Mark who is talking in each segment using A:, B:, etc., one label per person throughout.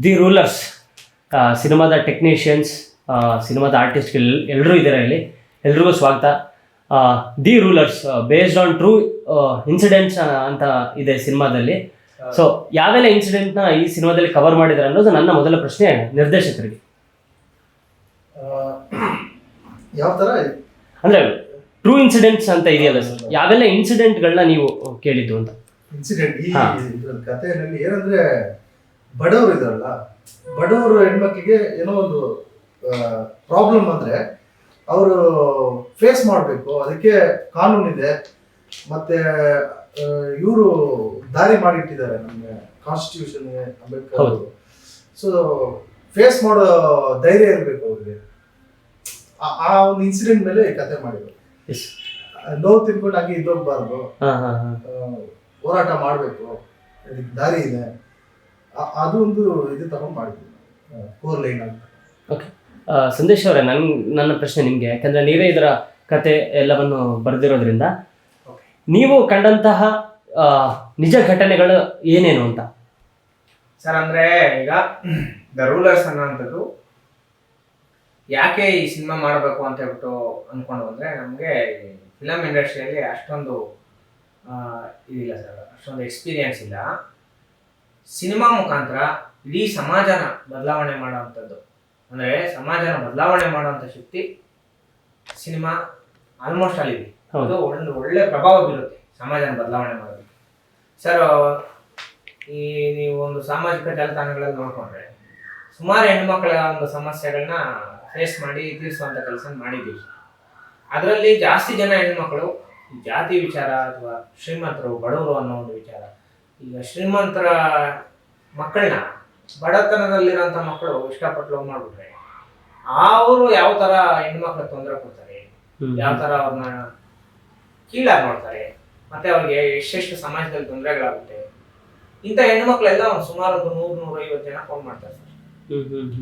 A: The rulers ಸಿನಿಮಾದ technicians, ಸಿನಿಮಾದ ಆರ್ಟಿಸ್ಟ್ಗಳು ಎಲ್ಲರೂ ಇದ್ದಾರೆ ಇಲ್ಲಿ. ಎಲ್ರಿಗೂ ಸ್ವಾಗತ. The rulers based on true incidents ಅಂತ ಇದೆ ಸಿನಿಮಾದಲ್ಲಿ. ಸೊ ಯಾವೆಲ್ಲ ಇನ್ಸಿಡೆಂಟ್ನ ಈ ಸಿನಿಮಾದಲ್ಲಿ ಕವರ್ ಮಾಡಿದ್ದಾರೆ ಅನ್ನೋದು ನನ್ನ ಮೊದಲ ಪ್ರಶ್ನೆ ನಿರ್ದೇಶಕರಿಗೆ.
B: ಯಾವ ಥರ
A: ಅಂದರೆ ಟ್ರೂ ಇನ್ಸಿಡೆಂಟ್ಸ್ ಅಂತ ಇದೆಯಲ್ಲ ಸರ್, ಯಾವೆಲ್ಲ ಇನ್ಸಿಡೆಂಟ್ಗಳನ್ನ ನೀವು ಕೇಳಿದ್ದು ಅಂತ.
B: ಇನ್ಸಿಡೆಂಟ್ ಈ ಕಥೆಯಲ್ಲಿ ಏನಂದ್ರೆ, ಬಡವರು ಇದಾರಲ್ಲ, ಬಡವರು ಹೆಣ್ಮಕ್ಳಿಗೆ ಏನೋ ಒಂದು ಪ್ರಾಬ್ಲಮ್ ಅಂದ್ರೆ ಅವರು ಫೇಸ್ ಮಾಡಬೇಕು. ಅದಕ್ಕೆ ಕಾನೂನಿದೆ, ಮತ್ತೆ ಇವರು ದಾರಿ ಮಾಡಿಟ್ಟಿದ್ದಾರೆ ನಮಗೆ ಕಾನ್ಸ್ಟಿಟ್ಯೂಷನ್ ಅಂಬೇಡ್ಕರ್ ಅವರು. ಸೊ ಫೇಸ್ ಮಾಡೋ ಧೈರ್ಯ ಇರಬೇಕು ಅವ್ರಿಗೆ. ಆ ಒಂದು ಇನ್ಸಿಡೆಂಟ್ ಮೇಲೆ ಕತೆ ಮಾಡಿದ್ರು. ನೋವು ತಿನ್ಕೊಂಡು ಹಾಗೆ ಇದ್ದೋಗ್ಬಾರ್ದು, ಹೋರಾಟ ಮಾಡಬೇಕು, ಅದಕ್ಕೆ ದಾರಿ ಇದೆ. ಅದು ಒಂದು ಇದು ತಗೊಂಡು ಮಾಡಿದ್ವಿ, 4 ಲೈನ್ ಅಂತ.
A: ಓಕೆ ಸಂದೇಶ್ ಅವರೇ, ನನ್ನ ಪ್ರಶ್ನೆ ನಿಮಗೆ, ಯಾಕಂದರೆ ನೀವೇ ಇದರ ಕತೆ ಎಲ್ಲವನ್ನು ಬರೆದಿರೋದ್ರಿಂದ ನೀವು ಕಂಡಂತಹ ನಿಜ ಘಟನೆಗಳು ಏನೇನು ಅಂತ
C: ಸರ್. ಅಂದರೆ ಈಗ ದ ರೂಲರ್ಸ್ ಅನ್ನೋಂಥದ್ದು ಯಾಕೆ ಈ ಸಿನಿಮಾ ಮಾಡಬೇಕು ಅಂತ ಹೇಳ್ಬಿಟ್ಟು ಅಂದ್ಕೊಂಡು ಅಂದರೆ, ನಮಗೆ ಫಿಲಮ್ ಇಂಡಸ್ಟ್ರಿಯಲ್ಲಿ ಅಷ್ಟೊಂದು ಇದಿಲ್ಲ ಸರ್, ಅಷ್ಟೊಂದು ಎಕ್ಸ್ಪೀರಿಯನ್ಸ್ ಇಲ್ಲ. ಸಿನಿಮಾ ಮುಖಾಂತರ ಇಡೀ ಸಮಾಜನ ಬದಲಾವಣೆ ಮಾಡೋವಂಥದ್ದು, ಅಂದರೆ ಸಮಾಜನ ಬದಲಾವಣೆ ಮಾಡೋವಂಥ ಶಕ್ತಿ ಸಿನಿಮಾ ಆಲ್ಮೋಸ್ಟ್ ಅಲ್ಲಿದೆ. ಅದು ಒಂದು ಒಳ್ಳೆ ಪ್ರಭಾವ ಬೀರುತ್ತೆ ಸಮಾಜನ ಬದಲಾವಣೆ ಮಾಡೋದಕ್ಕೆ. ಸರ್, ಈ ನೀವು ಒಂದು ಸಾಮಾಜಿಕ ಜಾಲತಾಣಗಳಲ್ಲಿ ನೋಡ್ಕೊಂಡ್ರೆ ಸುಮಾರು ಹೆಣ್ಮಕ್ಳ ಒಂದು ಸಮಸ್ಯೆಗಳನ್ನ ಫೇಸ್ ಮಾಡಿ ತೀರಿಸುವಂಥ ಕೆಲಸ ಮಾಡಿದ್ದೀವಿ. ಅದರಲ್ಲಿ ಜಾಸ್ತಿ ಜನ ಹೆಣ್ಮಕ್ಳು ಜಾತಿ ವಿಚಾರ ಅಥವಾ ಶ್ರೀಮಂತರು ಬಡವರು ಅನ್ನೋ ಒಂದು ವಿಚಾರ. ಈಗ ಶ್ರೀಮಂತರ ಮಕ್ಕಳನ್ನ ಬಡತನದಲ್ಲಿರೋಂಥ ಮಕ್ಕಳು ಇಷ್ಟಪಟ್ಟು ಲವ್ ಮಾಡಿಬಿಟ್ರೆ ಅವರು ಯಾವ ಥರ ಹೆಣ್ಮಕ್ಳಿಗೆ ತೊಂದರೆ ಕೊಡ್ತಾರೆ, ಯಾವ ಥರ ಅವ್ರನ್ನ ಕೀಳಾಗಿ ಮಾಡ್ತಾರೆ, ಮತ್ತೆ ಅವ್ರಿಗೆ ಎಷ್ಟೆಷ್ಟು ಸಮಾಜದಲ್ಲಿ ತೊಂದರೆಗಳಾಗುತ್ತೆ. ಇಂಥ ಹೆಣ್ಮಕ್ಳೆಲ್ಲ ಸುಮಾರು 100-150 ಜನ ಫೋನ್ ಮಾಡ್ತಾರೆ ಸರ್.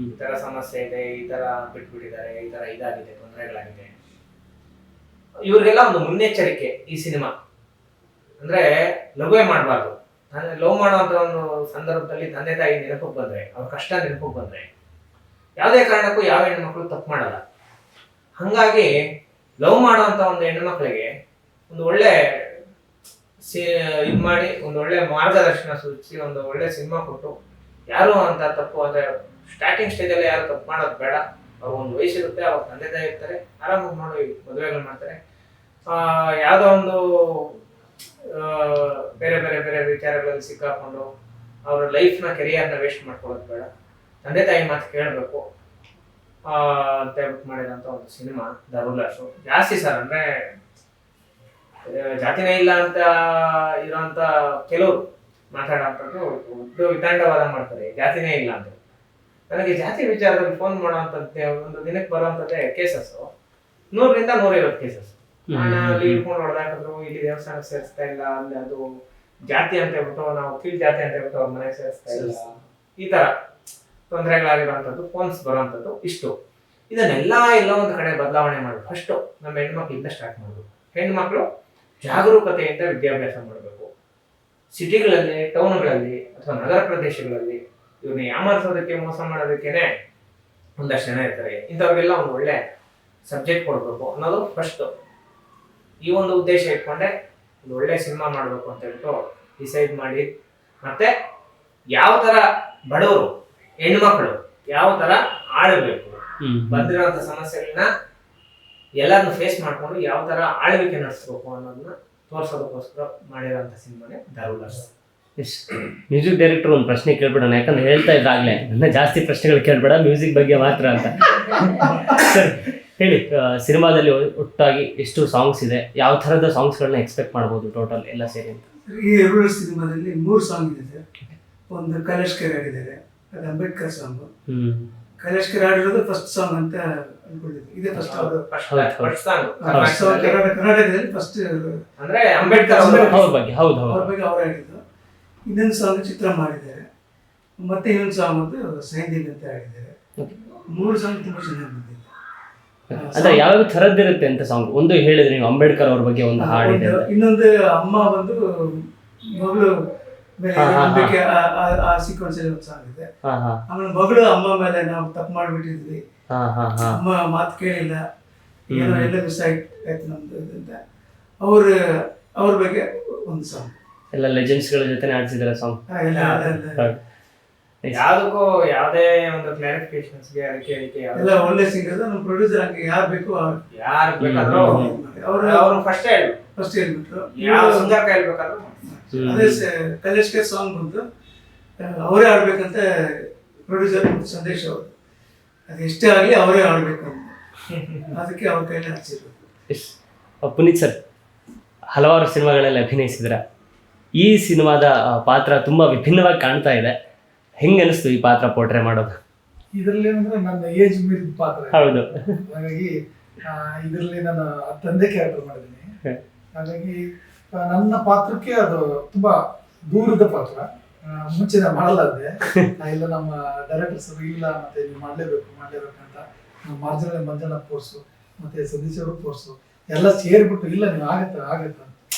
C: ಈ ಥರ ಸಮಸ್ಯೆ ಇದೆ, ಈ ಥರ ಬಿಟ್ಬಿಟ್ಟಿದ್ದಾರೆ, ಈ ಥರ ಇದಾಗಿದೆ, ತೊಂದರೆಗಳಾಗಿದೆ. ಇವ್ರಿಗೆಲ್ಲ ಒಂದು ಮುನ್ನೆಚ್ಚರಿಕೆ ಈ ಸಿನಿಮಾ. ಅಂದರೆ ಲವ್ವೇ ಮಾಡಬಾರ್ದು. ಲವ್ ಮಾಡುವಂಥ ಒಂದು ಸಂದರ್ಭದಲ್ಲಿ ತಂದೆ ತಾಯಿ ನೆನಪಿಗೆ ಬಂದರೆ, ಅವ್ರ ಕಷ್ಟ ನೆನಪಿಗೆ ಬಂದರೆ ಯಾವುದೇ ಕಾರಣಕ್ಕೂ ಯಾವ ಹೆಣ್ಮಕ್ಳು ತಪ್ಪು ಮಾಡಲ್ಲ. ಹಾಗಾಗಿ ಲವ್ ಮಾಡುವಂಥ ಒಂದು ಹೆಣ್ಮಕ್ಳಿಗೆ ಒಂದು ಒಳ್ಳೆ ಇದು ಮಾಡಿ, ಒಂದು ಒಳ್ಳೆ ಮಾರ್ಗದರ್ಶನ ಸೂಚಿಸಿ, ಒಂದು ಒಳ್ಳೆ ಸಿನಿಮಾ ಕೊಟ್ಟು, ಯಾರು ಅಂತ ತಪ್ಪು ಅಂದರೆ ಸ್ಟಾರ್ಟಿಂಗ್ ಸ್ಟೇಜಲ್ಲಿ ಯಾರು ತಪ್ಪು ಮಾಡೋದು ಬೇಡ. ಅವ್ರ ಒಂದು ವಯಸ್ಸಿರುತ್ತೆ, ಅವ್ರ ತಂದೆ ತಾಯಿ ಇರ್ತಾರೆ, ಆರಾಮಾಗಿ ನೋಡಿ ಮದುವೆಗಳು ಮಾಡ್ತಾರೆ. ಯಾವುದೋ ಒಂದು ಬೇರೆ ಬೇರೆ ಬೇರೆ ವಿಚಾರಗಳಲ್ಲಿ ಸಿಕ್ಕಾಕೊಂಡು ಅವ್ರ ಲೈಫ್ನ ಕೆರಿಯರ್ನ ವೇಸ್ಟ್ ಮಾಡ್ಕೊಳ್ಳೋದು ಬೇಡ. ತಂದೆ ತಾಯಿ ಮಾತು ಕೇಳಬೇಕು ಅಂತ ಹೇಳ್ಬಿಟ್ಟು ಮಾಡಿರೋಂಥ ಒಂದು ಸಿನಿಮಾ ದ ರೂಲರ್ಸು. ಜಾಸ್ತಿ ಸರ್, ಅಂದರೆ ಜಾತಿನೇ ಇಲ್ಲ ಅಂತ ಇರೋಂಥ ಕೆಲವರು ಮಾತಾಡೋಂಥದ್ದು ದೊಡ್ಡ ವಿತಾಂಡವಾದ ಮಾಡ್ತಾರೆ, ಜಾತಿನೇ ಇಲ್ಲ ಅಂತ. ನನಗೆ ಜಾತಿ ವಿಚಾರದಲ್ಲಿ ಫೋನ್ ಮಾಡೋವಂಥದ್ದೇ ಒಂದು ದಿನಕ್ಕೆ ಬರೋವಂಥದ್ದೇ ಕೇಸಸ್ಸು 100-150 ಕೇಸಸ್. ಅಲ್ಲಿ ಇಟ್ಕೊಂಡು ಹೊಡೆದಾಕಿದ್ರು, ಇಲ್ಲಿ ದೇವಸ್ಥಾನಕ್ಕೆ ಸೇರಿಸ್ತಾ ಇಲ್ಲ, ಅಲ್ಲಿ ಅದು ಜಾತಿ ಅಂತ ಹೇಳ್ಬಿಟ್ಟು ನಾವು ಕೀಳ್ ಜಾತಿ ಅಂತ ಹೇಳ್ಬಿಟ್ಟು ಅವ್ರ ಮನೆಗೆ ಸೇರಿಸ್ತಾ ಇಲ್ಲ, ಈ ಥರ ತೊಂದರೆಗಳಾಗಿರೋವಂಥದ್ದು ಫೋನ್ಸ್ ಬರೋವಂಥದ್ದು ಇಷ್ಟು. ಇದನ್ನೆಲ್ಲ ಎಲ್ಲೋ ಒಂದು ಕಡೆ ಬದಲಾವಣೆ ಮಾಡೋದು. ಫಸ್ಟು ನಮ್ಮ ಹೆಣ್ಮಕ್ಳಿಂದ ಸ್ಟಾರ್ಟ್ ಮಾಡೋದು. ಹೆಣ್ಮಕ್ಳು ಜಾಗರೂಕತೆಯಿಂದ ವಿದ್ಯಾಭ್ಯಾಸ ಮಾಡಬೇಕು. ಸಿಟಿಗಳಲ್ಲಿ, ಟೌನ್ಗಳಲ್ಲಿ ಅಥವಾ ನಗರ ಪ್ರದೇಶಗಳಲ್ಲಿ ಇವ್ರನ್ನ ಯಾಮಾರಿಸೋದಕ್ಕೆ, ಮೋಸ ಮಾಡೋದಕ್ಕೇನೆ ಒಂದಷ್ಟು ಜನ ಇರ್ತಾರೆ. ಇಂಥವ್ರಿಗೆಲ್ಲ ಒಂದು ಒಳ್ಳೆ ಸಬ್ಜೆಕ್ಟ್ ಕೊಡಬೇಕು ಅನ್ನೋದು ಫಸ್ಟು. ಈ ಒಂದು ಉದ್ದೇಶ ಇಟ್ಕೊಂಡೆ ಒಂದು ಒಳ್ಳೆ ಸಿನಿಮಾ ಮಾಡಬೇಕು ಅಂತ ಹೇಳ್ಬಿಟ್ಟು ಡಿಸೈಡ್ ಮಾಡಿ, ಮತ್ತೆ ಯಾವ ಥರ ಬಡವರು ಹೆಣ್ಮಕ್ಳು ಯಾವ ಥರ ಆಳಬೇಕು, ಬಂದಿರೋಂಥ ಸಮಸ್ಯೆಗಳನ್ನ ಎಲ್ಲರನ್ನು ಫೇಸ್ ಮಾಡಿಕೊಂಡು ಯಾವ ಥರ ಆಳ್ವಿಕೆ ನಡೆಸ್ಬೇಕು ಅನ್ನೋದನ್ನ ತೋರಿಸೋದಕ್ಕೋಸ್ಕರ ಮಾಡಿರೋಂಥ ಸಿನಿಮಾನೇ ದ ರೂಲರ್ಸ್.
A: ಮ್ಯೂಸಿಕ್ ಡೈರೆಕ್ಟರ್ ಒಂದು ಪ್ರಶ್ನೆ ಕೇಳ್ಬಿಡೋಣ, ಯಾಕಂದ್ರೆ ಹೇಳ್ತಾ ಇದ್ದಾಗಲೇ ನನ್ನ ಜಾಸ್ತಿ ಪ್ರಶ್ನೆಗಳು ಕೇಳ್ಬೇಡ, ಮ್ಯೂಸಿಕ್ ಬಗ್ಗೆ ಮಾತ್ರ ಅಂತ. ಸರ್ ಹೇಳಿ, ಸಿನಿಮಾದಲ್ಲಿ ಒಟ್ಟಾಗಿ ಎಷ್ಟು ಸಾಂಗ್ಸ್ ಇದೆ, ಯಾವ ಥರದ ಸಾಂಗ್ಸ್ಗಳನ್ನ ಎಕ್ಸ್ಪೆಕ್ಟ್ ಮಾಡ್ಬೋದು ಟೋಟಲ್ ಎಲ್ಲ ಸೇರಿ ಅಂತ?
D: ಈ ರೂಲರ್ಸ್ ಸಿನಿಮಾದಲ್ಲಿ 3 ಸಾಂಗ್ ಇದೆ. ಒಂದು ಕೈಲಾಶ್-ಖೇರ್ ಹಾಡಿದ್ದಾರೆ, ಅದು ಅಂಬೇಡ್ಕರ್ ಸಾಂಗು. ಕೈಲಾಶ್-ಖೇರ್ ಹಾಡಿರೋದು ಫಸ್ಟ್ ಸಾಂಗ್ ಅಂತ ಅನ್ಕೊಂಡಿದ್ದೆ. ಇದೇ ಫಸ್ಟ್ ಕರ್ನಾಟಕದಲ್ಲಿ ಫಸ್ಟ್
C: ಅಂದ್ರೆ ಅಂಬೇಡ್ಕರ್
A: ಅವ್ರ ಬಗ್ಗೆ. ಹೌದು,
D: ಅವ್ರ ಬಗ್ಗೆ ಅವ್ರು ಹಾಡಿದ್ದು. ಇನ್ನೊಂದು ಸಾಂಗ್ ಚಿತ್ರ ಮಾಡಿದ್ದಾರೆ, ಮತ್ತೆ ಇನ್ನೊಂದು ಸಾಂಗ್ ಒಂದು ಸೈಂದಿಲ್ ಅಂತ ಹಾಡಿದ್ದಾರೆ. 3 ಸಾಂಗ್ ತುಂಬಾ ಚೆನ್ನಾಗಿ ಬಂದಿದೆ.
A: ಅಂದ್ರೆ ಯಾವ ಥರದ್ದಿರುತ್ತೆ ಅಂತ ಸಾಂಗ್ ಒಂದು ಹೇಳಿದ್ರೆ ನೀವು, ಅಂಬೇಡ್ಕರ್ ಅವ್ರ ಬಗ್ಗೆ ಒಂದು ಹಾಡಿದೆ.
D: ಇನ್ನೊಂದು ಅಮ್ಮ ಬಂದು ಮಗಳು ಆಮೇಲೆ
A: ಹಾ, ಹಾ,
D: ನಂಬಿಕೆ ಆ ಸೀಕ್ವೆನ್ಸ್ ಅಲ್ಲಿ ಒಂದು ಸಾಂಗ್ ಇದೆ.
A: ಹಾ ಹಾ
D: ಆಮೇಲೆ ಮಗಳು ಅಮ್ಮ ಮೇಲೆ ನಾವು ತಪ್ಪು ಮಾಡ್ಬಿಟ್ಟಿದ್ವಿ,
A: ಹಾ ಹಾ ಹಾ
D: ಅಮ್ಮ ಮಾತು ಕೇಳಿಲ್ಲ, ಏನೋ ಎಲ್ಲ ಮಿಸ್ ಆಯ್ತು ನಮ್ದು ಅಂತ ಅವ್ರ ಬಗ್ಗೆ ಒಂದು ಸಾಂಗ್.
A: ಎಲ್ಲ ಲೆಜೆಂಡ್ಸ್ಗಳ ಜೊತೆ ಆಡ್ಸಿದಾರೆ ಸಾಂಗ್.
C: ಯಾವ್ದಕ್ಕೂ ಯಾವುದೇ ಒಂದು ಕ್ಲಾರಿಫಿಕೇಶನ್ಸ್ಗೆ ಅದಕ್ಕೆ
D: ಎಲ್ಲ ಒಳ್ಳೆ ಸಿಂಗರ್. ನಮ್ಮ ಪ್ರೊಡ್ಯೂಸರ್ ಹಂಗೆ ಯಾರು ಬೇಕು
C: ಯಾರು ಬೇಕಾದ್ರೂ ಅವರು ಫಸ್ಟ್
D: ಹೇಳ್ಬಿಟ್ರು.
C: ಯಾವ ಸಿಂಗರ್ ಹೇಳ್ಬೇಕಾದ್ರೂ
D: ಅದೇ ಕಲೇಶ್ಗೆ ಸಾಂಗ್ ಬಂತು, ಅವರೇ ಆಡ್ಬೇಕಂತ ಪ್ರೊಡ್ಯೂಸರ್ ಸಂದೇಶ ಅವರು, ಅದು ಎಷ್ಟೇ ಆಗಲಿ ಅವರೇ ಆಡ್ಬೇಕು ಅಂತ, ಅದಕ್ಕೆ ಅವ್ರ ಕೈಲಿ ಹಚ್ಚಿದ್ರು.
A: ಪುನೀತ್ ಸರ್ ಹಲವಾರು ಸಿನಿಮಾಗಳಲ್ಲಿ ಅಭಿನಯಿಸಿದ್ರ, ಈ ಸಿನಿಮಾದ ಪಾತ್ರ ತುಂಬಾ ವಿಭಿನ್ನವಾಗಿ ಕಾಣ್ತಾ ಇದೆ. ಹೆಂಗ ಅನಿಸ್ತು ಈ ಪಾತ್ರ ಪೋರ್ಟ್ರೇ ಮಾಡೋದು?
E: ಇದರಲ್ಲಿ ಏನಂದ್ರೆ ನನ್ನ ಏಜ್ ಮೀರಿದ ಪಾತ್ರ,
A: ಹೌದು.
E: ಹಾಗಾಗಿ ಇದರಲ್ಲಿ ನಾನು ತಂದೆ ಕ್ಯಾರೆಕ್ಟರ್ ಮಾಡಿದ್ದೀನಿ. ಹಾಗಾಗಿ ನನ್ನ ಪಾತ್ರಕ್ಕೆ ಅದು ತುಂಬಾ ದೂರದ ಪಾತ್ರ. ಮುಂಚೆ ನಾನು ಮಾಡಲಾರ್ದೆ, ಇಲ್ಲ ನಮ್ಮ ಡೈರೆಕ್ಟರ್ಸ್ ಇಲ್ಲ ಮತ್ತೆ ನೀವು ಮಾಡ್ಲೇಬೇಕಂತ ನಮ್ಮ ಮಾರ್ಜಿನಲ್ ಮಂಜಣ್ಣ ಫೋರ್ಸು ಮತ್ತೆ ಸತೀಶ್ ಅವರು ಫೋರ್ಸು ಎಲ್ಲ ಸೇರಿಬಿಟ್ಟು ಇಲ್ಲ ನೀವು ಆಗತ್ತ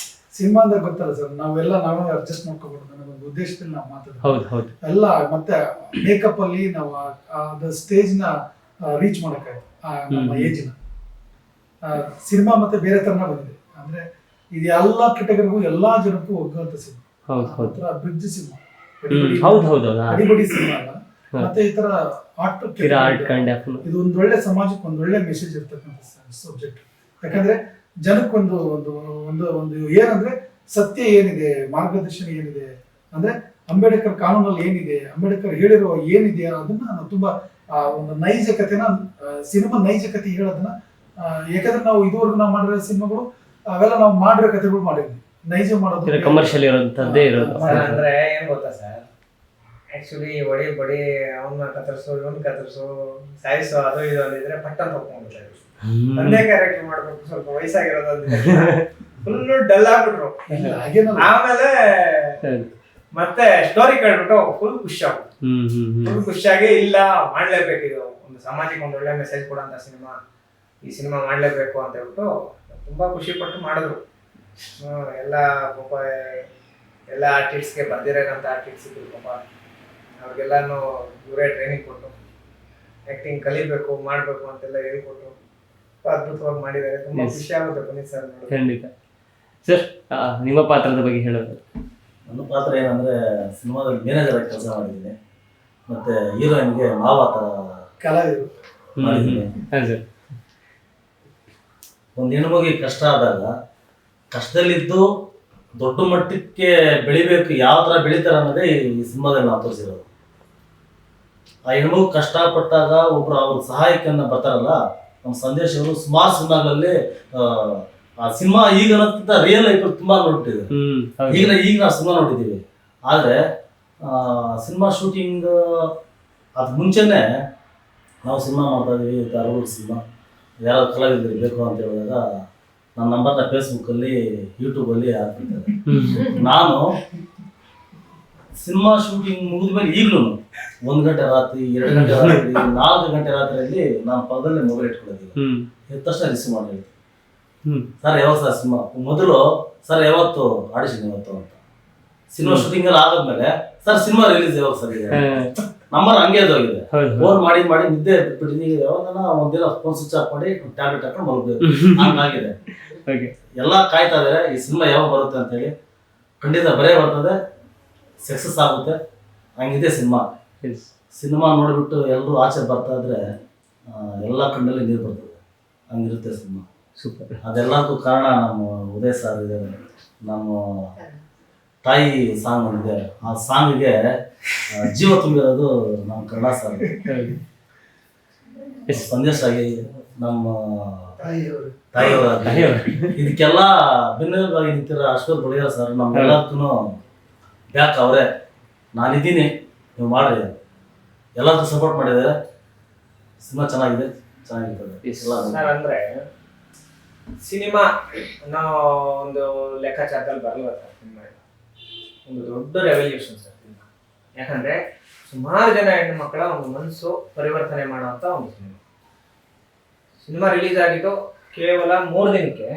E: ಸಿನಿಮಾ ಅಂದ್ರೆ ಗೊತ್ತಲ್ಲ ಸರ್, ನಾವೇ ಅಡ್ಜಸ್ಟ್ ಮಾಡ್ಕೊಬಿಟ್ಟು ನನಗೊಂದು ಉದ್ದೇಶದಲ್ಲಿ ನಾವು ಮಾತಾಡೋದು ಎಲ್ಲ, ಮತ್ತೆ ಮೇಕಪ್ ಅಲ್ಲಿ ನಾವು ಅದು ಸ್ಟೇಜ್ ನ ರೀಚ್ ಮಾಡಕ್ಕಾಯ್ತು ನಮ್ಮ ಏಜ್ ನ. ಸಿನಿಮಾ ಮತ್ತೆ ಬೇರೆ ತರನ ಬಂದಿದೆ, ಅಂದ್ರೆ ಇದು ಎಲ್ಲಾ ಕೆಟಗರಿಗೂ ಎಲ್ಲಾ ಜನಕ್ಕೂ ಒಗ್ಗುವಂತ ಸಿನಿಮಾ, ಬ್ರಿಡ್ಜ್ ಸಿನಿಮಾ, ಅಡಿಬಡಿ ಸಿನಿಮಾ ಅಲ್ಲ. ಮತ್ತೆ ಈ ತರ ಇದು ಒಂದ್ ಒಳ್ಳೆ ಸಮಾಜಕ್ಕೆ ಒಂದ್ ಒಳ್ಳೆ ಮೆಸೇಜ್ ಇರ್ತಕ್ಕಂಥ ಸಬ್ಜೆಕ್ಟ್. ಯಾಕಂದ್ರೆ ಜನಕ್ಕೊಂದು ಒಂದು ಒಂದು ಒಂದು ಏನಂದ್ರೆ ಸತ್ಯ ಏನಿದೆ, ಮಾರ್ಗದರ್ಶನ ಏನಿದೆ, ಅಂದ್ರೆ ಅಂಬೇಡ್ಕರ್ ಕಾನೂನಲ್ಲಿ ಏನಿದೆ, ಅಂಬೇಡ್ಕರ್ ಹೇಳಿರೋ ಏನಿದೆ ಅದನ್ನ ನಾವು ತುಂಬಾ ಒಂದು ನೈಜಕತೆನ ಸಿನಿಮಾ ನೈಜಕತೆ ಹೇಳೋದನ್ನ, ಯಾಕಂದ್ರೆ ನಾವು ಇದುವರೆಗೂ ನಾವು ಮಾಡಿರೋ ಸಿನಿಮಾಗಳು ಅವೆಲ್ಲ ನಾವು ಮಾಡಿರೋ ಕಥೆಗಳು ಮಾಡಿದ್ವಿ, ನೈಜ ಮಾಡೋದು
A: ಕಮರ್ಷಿಯಲ್ ಇರೋಂಥದ್ದೇ ಇರೋದು.
C: ಅಂದ್ರೆ ಏನ್ ಗೊತ್ತಾ ಸರ್, ಆಕ್ಚುಲಿ ಒಡಿ ಬಡಿ ಅವನ್ನ ಕತ್ತರಿಸೋ ಇವನ್ ಕತ್ತರಿಸೋ ಸಾಯಿಸೋ ಅದು ಇದು ಅಂದಿದ್ರೆ ಪಟ್ಟ ತಗೊಂಡ್ಬಿಡ್ತಾರೆ. ತಂದೆ ಕ್ಯಾರೆಕ್ಟರ್ ಮಾಡ್ಬೇಕು, ಸ್ವಲ್ಪ ವಯಸ್ಸಾಗಿರೋದು ಫುಲ್ ಡಲ್ ಆಗ್ಬಿಟ್ರು. ಆಮೇಲೆ ಮತ್ತೆ ಸ್ಟೋರಿ ಕೇಳ್ಬಿಟ್ಟು ಫುಲ್ ಖುಷಿಯಾಗಿ ಇಲ್ಲ ಮಾಡ್ಲೇಬೇಕಿದು, ಒಂದು ಸಮಾಜಕ್ಕೆ ಒಂದು ಒಳ್ಳೆ ಮೆಸೇಜ್ ಕೊಡೋಂತ ಸಿನಿಮಾ, ಈ ಸಿನಿಮಾ ಮಾಡ್ಲೇಬೇಕು ಅಂತ ಹೇಳ್ಬಿಟ್ಟು ತುಂಬಾ ಖುಷಿ ಪಟ್ಟು ಮಾಡಿದ್ರು. ಎಲ್ಲ ಪಾಪ ಎಲ್ಲ ಆರ್ಟಿಸ್ಟ್ಗೆ ಬಂದಿರೋಂಥ ಆರ್ಟಿಸ್ಟ್ ಇದ್ರು ಪಾಪ, ಅವ್ರಿಗೆಲ್ಲಾನು ಇವರೇ ಟ್ರೈನಿಂಗ್ ಕೊಟ್ಟು ಆಕ್ಟಿಂಗ್ ಕಲಿಬೇಕು ಮಾಡ್ಬೇಕು ಅಂತೆಲ್ಲ ಹೇಳ್ಕೊಟ್ಟು ಅದ್ಭುತವಾಗಿ ಮಾಡಿದ್ದಾರೆ. ತುಂಬಾ ಖುಷಿ ಆಗುತ್ತೆ ಪುನೀತ್ ಸರ್.
A: ಖಂಡಿತ ಸರ್, ನಿಮ್ಮ ಪಾತ್ರದ ಬಗ್ಗೆ ಹೇಳೋದು?
F: ನನ್ನ ಪಾತ್ರ ಏನಂದ್ರೆ ಸಿನಿಮಾದಲ್ಲಿ ಮ್ಯಾನೇಜರ್ ಆಗಿ ಕೆಲಸ ಮಾಡಿದ್ದೀನಿ, ಮತ್ತೆ ಹೀರೋಯಿನ್ಗೆ ಮಾವ ತರ
D: ಕಲಾವಿದರು
F: ಮಾಡಿದ್ದೀನಿ. ಒಂದು ಹೆಣ್ಮಗಿ ಕಷ್ಟ ಆದಾಗ ಕಷ್ಟದಲ್ಲಿದ್ದು ದೊಡ್ಡ ಮಟ್ಟಕ್ಕೆ ಬೆಳಿಬೇಕು, ಯಾವ ತರ ಬೆಳಿತಾರೆ ಅನ್ನೋದೇ ಈ ಸಿನಿಮಾದಲ್ಲಿ ನಾವು ತೋರಿಸಿರೋದು. ಆ ಹೆಣ್ಮಗು ಕಷ್ಟಪಟ್ಟಾಗ ಒಬ್ರು ಅವ್ರ ಸಹಾಯಕನ್ನ ಬರ್ತಾರಲ್ಲ, ನಮ್ಮ ಸಂದೇಶಗಳು ಸುಮಾರು ಸಿನಿಮಾಗಳಲ್ಲಿ ಆ ಸಿನಿಮಾ ಈಗ ಅನ್ನೋದಕ್ಕಿಂತ ರಿಯಲ್ ಲೈಫ್ ತುಂಬಾ ನೋಡ್ಬಿಟ್ಟಿದೆ. ಈಗ ನಾವು ಸಿನಿಮಾ ನೋಡಿದ್ದೀವಿ, ಆದ್ರೆ ಸಿನಿಮಾ ಶೂಟಿಂಗ್ ಅದ್ ಮುಂಚೆನೆ ನಾವು ಸಿನಿಮಾ ಮಾಡ್ತಾ ಇದೀವಿ, ಧಾರವಾಡ ಸಿನಿಮಾ ಯಾರಾದ್ರು ಕಲಾವಿದರು ಬೇಕು ಅಂತ ಹೇಳಿದಾಗ ನನ್ನ ನಂಬರ್ನ ಫೇಸ್ಬುಕ್ಕಲ್ಲಿ ಯೂಟ್ಯೂಬಲ್ಲಿ ಹಾಕ್ಬಿಡ್ತಾರೆ. ನಾನು ಸಿನಿಮಾ ಶೂಟಿಂಗ್ ಮುಗಿದ್ಮೇಲೆ ಈಗಲೂ 1 ಗಂಟೆ ರಾತ್ರಿ, 2 ಗಂಟೆ ರಾತ್ರಿ, 4 ಗಂಟೆ ರಾತ್ರಿಯಲ್ಲಿ ನಾನು ಪಕ್ಕದಲ್ಲೇ ಮೊಬೈಲ್ ಇಟ್ಕೊಂಡಿದ್ದೀನಿ. ಎದ್ದ ತಕ್ಷಣ ರಿಸೀವ್ ಮಾಡಿ, ಸರ್ ಯಾವಾಗ ಸರ್ ಸಿನಿಮಾ ಮೊದಲು, ಸರ್ ಯಾವತ್ತು ಆಡಿಷನ್ ಯಾವತ್ತು ಅಂತ. ಸಿನಿಮಾ ಶೂಟಿಂಗ್ ಎಲ್ಲ ಆದ್ಮೇಲೆ ಸರ್ ಸಿನಿಮಾ ರಿಲೀಸ್ ಯಾವಾಗ ಸರ್ ಇದೆ, ನಂಬರ್ ಹಂಗೆ ಹೋಗಿದೆ. ಫೋನ್ ಮಾಡಿ ನಿದ್ದೆ ಬಿಟ್ಬಿಟ್ಟಿದ್ದೀನಿ, ಯಾವಾಗ ಒಂದಿನ ಫೋನ್ ಸ್ವಿಚ್ ಆಫ್ ಮಾಡಿ ಟ್ಯಾಬ್ಲೆಟ್ ಹಾಕೊಂಡು ಮಲಗಬೇಕು, ಹಂಗಾಗಿದೆ. ಎಲ್ಲ ಕಾಯ್ತಾ ಇದಾರೆ ಈ ಸಿನಿಮಾ ಯಾವಾಗ ಬರುತ್ತೆ ಅಂತ ಹೇಳಿ. ಖಂಡಿತ ಬರೇ ಬರ್ತದೆ, ಸಕ್ಸಸ್ ಆಗುತ್ತೆ, ಹಂಗಿದೆ ಸಿನಿಮಾ. ಸಿನಿಮಾ ನೋಡ್ಬಿಟ್ಟು ಎಲ್ಲರೂ ಆಚೆ ಬರ್ತಾ ಇದ್ರೆ ಎಲ್ಲ ಕಣ್ಣಲ್ಲಿ ನೀರು ಬರ್ತದೆ, ಹಂಗಿರುತ್ತೆ ಸಿನಿಮಾ.
A: ಸೂಪರ್.
F: ಅದೆಲ್ಲಕ್ಕೂ ಕಾರಣ ನಮ್ಮ ಉದಯ್ ಸರ್ ಇದೆ, ನಮ್ಮ ತಾಯಿ ಸಾಂಗ್ ಒಂದಿದೆ, ಆ ಸಾಂಗ್ಗೆ ಜೀವ ತುಂಬಿರೋದು ನಮ್ಮ ಕನ್ನಡ ಸರ್. ಸಂದೇಶ ಆಗಿ ನಮ್ಮ ತಾಯಿಯವರಾಗಿ ಇದಕ್ಕೆಲ್ಲ ಬೆನ್ನೆಲುಬಾಗಿ ನಿಂತಿರೋ ಅಶ್ವಥ್ ಬಳಿಗಾರ ಸರ್ ನಮ್ಗೆಲ್ಲಕ್ಕೂ ಬ್ಯಾಕ್ ಅವರೇ. ನಾನಿದ್ದೀನಿ, ನೀವು ಮಾಡ್ರಿ, ಎಲ್ಲದಕ್ಕೂ ಸಪೋರ್ಟ್ ಮಾಡಿದ್ದಾರೆ. ಸಿನಿಮಾ ಚೆನ್ನಾಗಿದೆ, ಚೆನ್ನಾಗಿರ್ತದೆ.
C: ಅಂದ್ರೆ ಸಿನಿಮಾ ನಾವು ಒಂದು ಲೆಕ್ಕಾಚಾರದಲ್ಲಿ ಬರಲ್ಲ ಸರ್. ಸಿನಿಮಾ ಒಂದು ದೊಡ್ಡ ರೆವಲ್ಯೂಷನ್ ಸರ್ ಸಿನಿಮಾ. ಯಾಕಂದ್ರೆ ಸುಮಾರು ಜನ ಹೆಣ್ಣು ಮಕ್ಕಳ ಒಂದು ಮನಸ್ಸು ಪರಿವರ್ತನೆ ಮಾಡುವಂತ ಒಂದು ಸಿನಿಮಾ ರಿಲೀಸ್ ಆಗಿದ್ದು ಕೇವಲ 3 ದಿನಕ್ಕೆ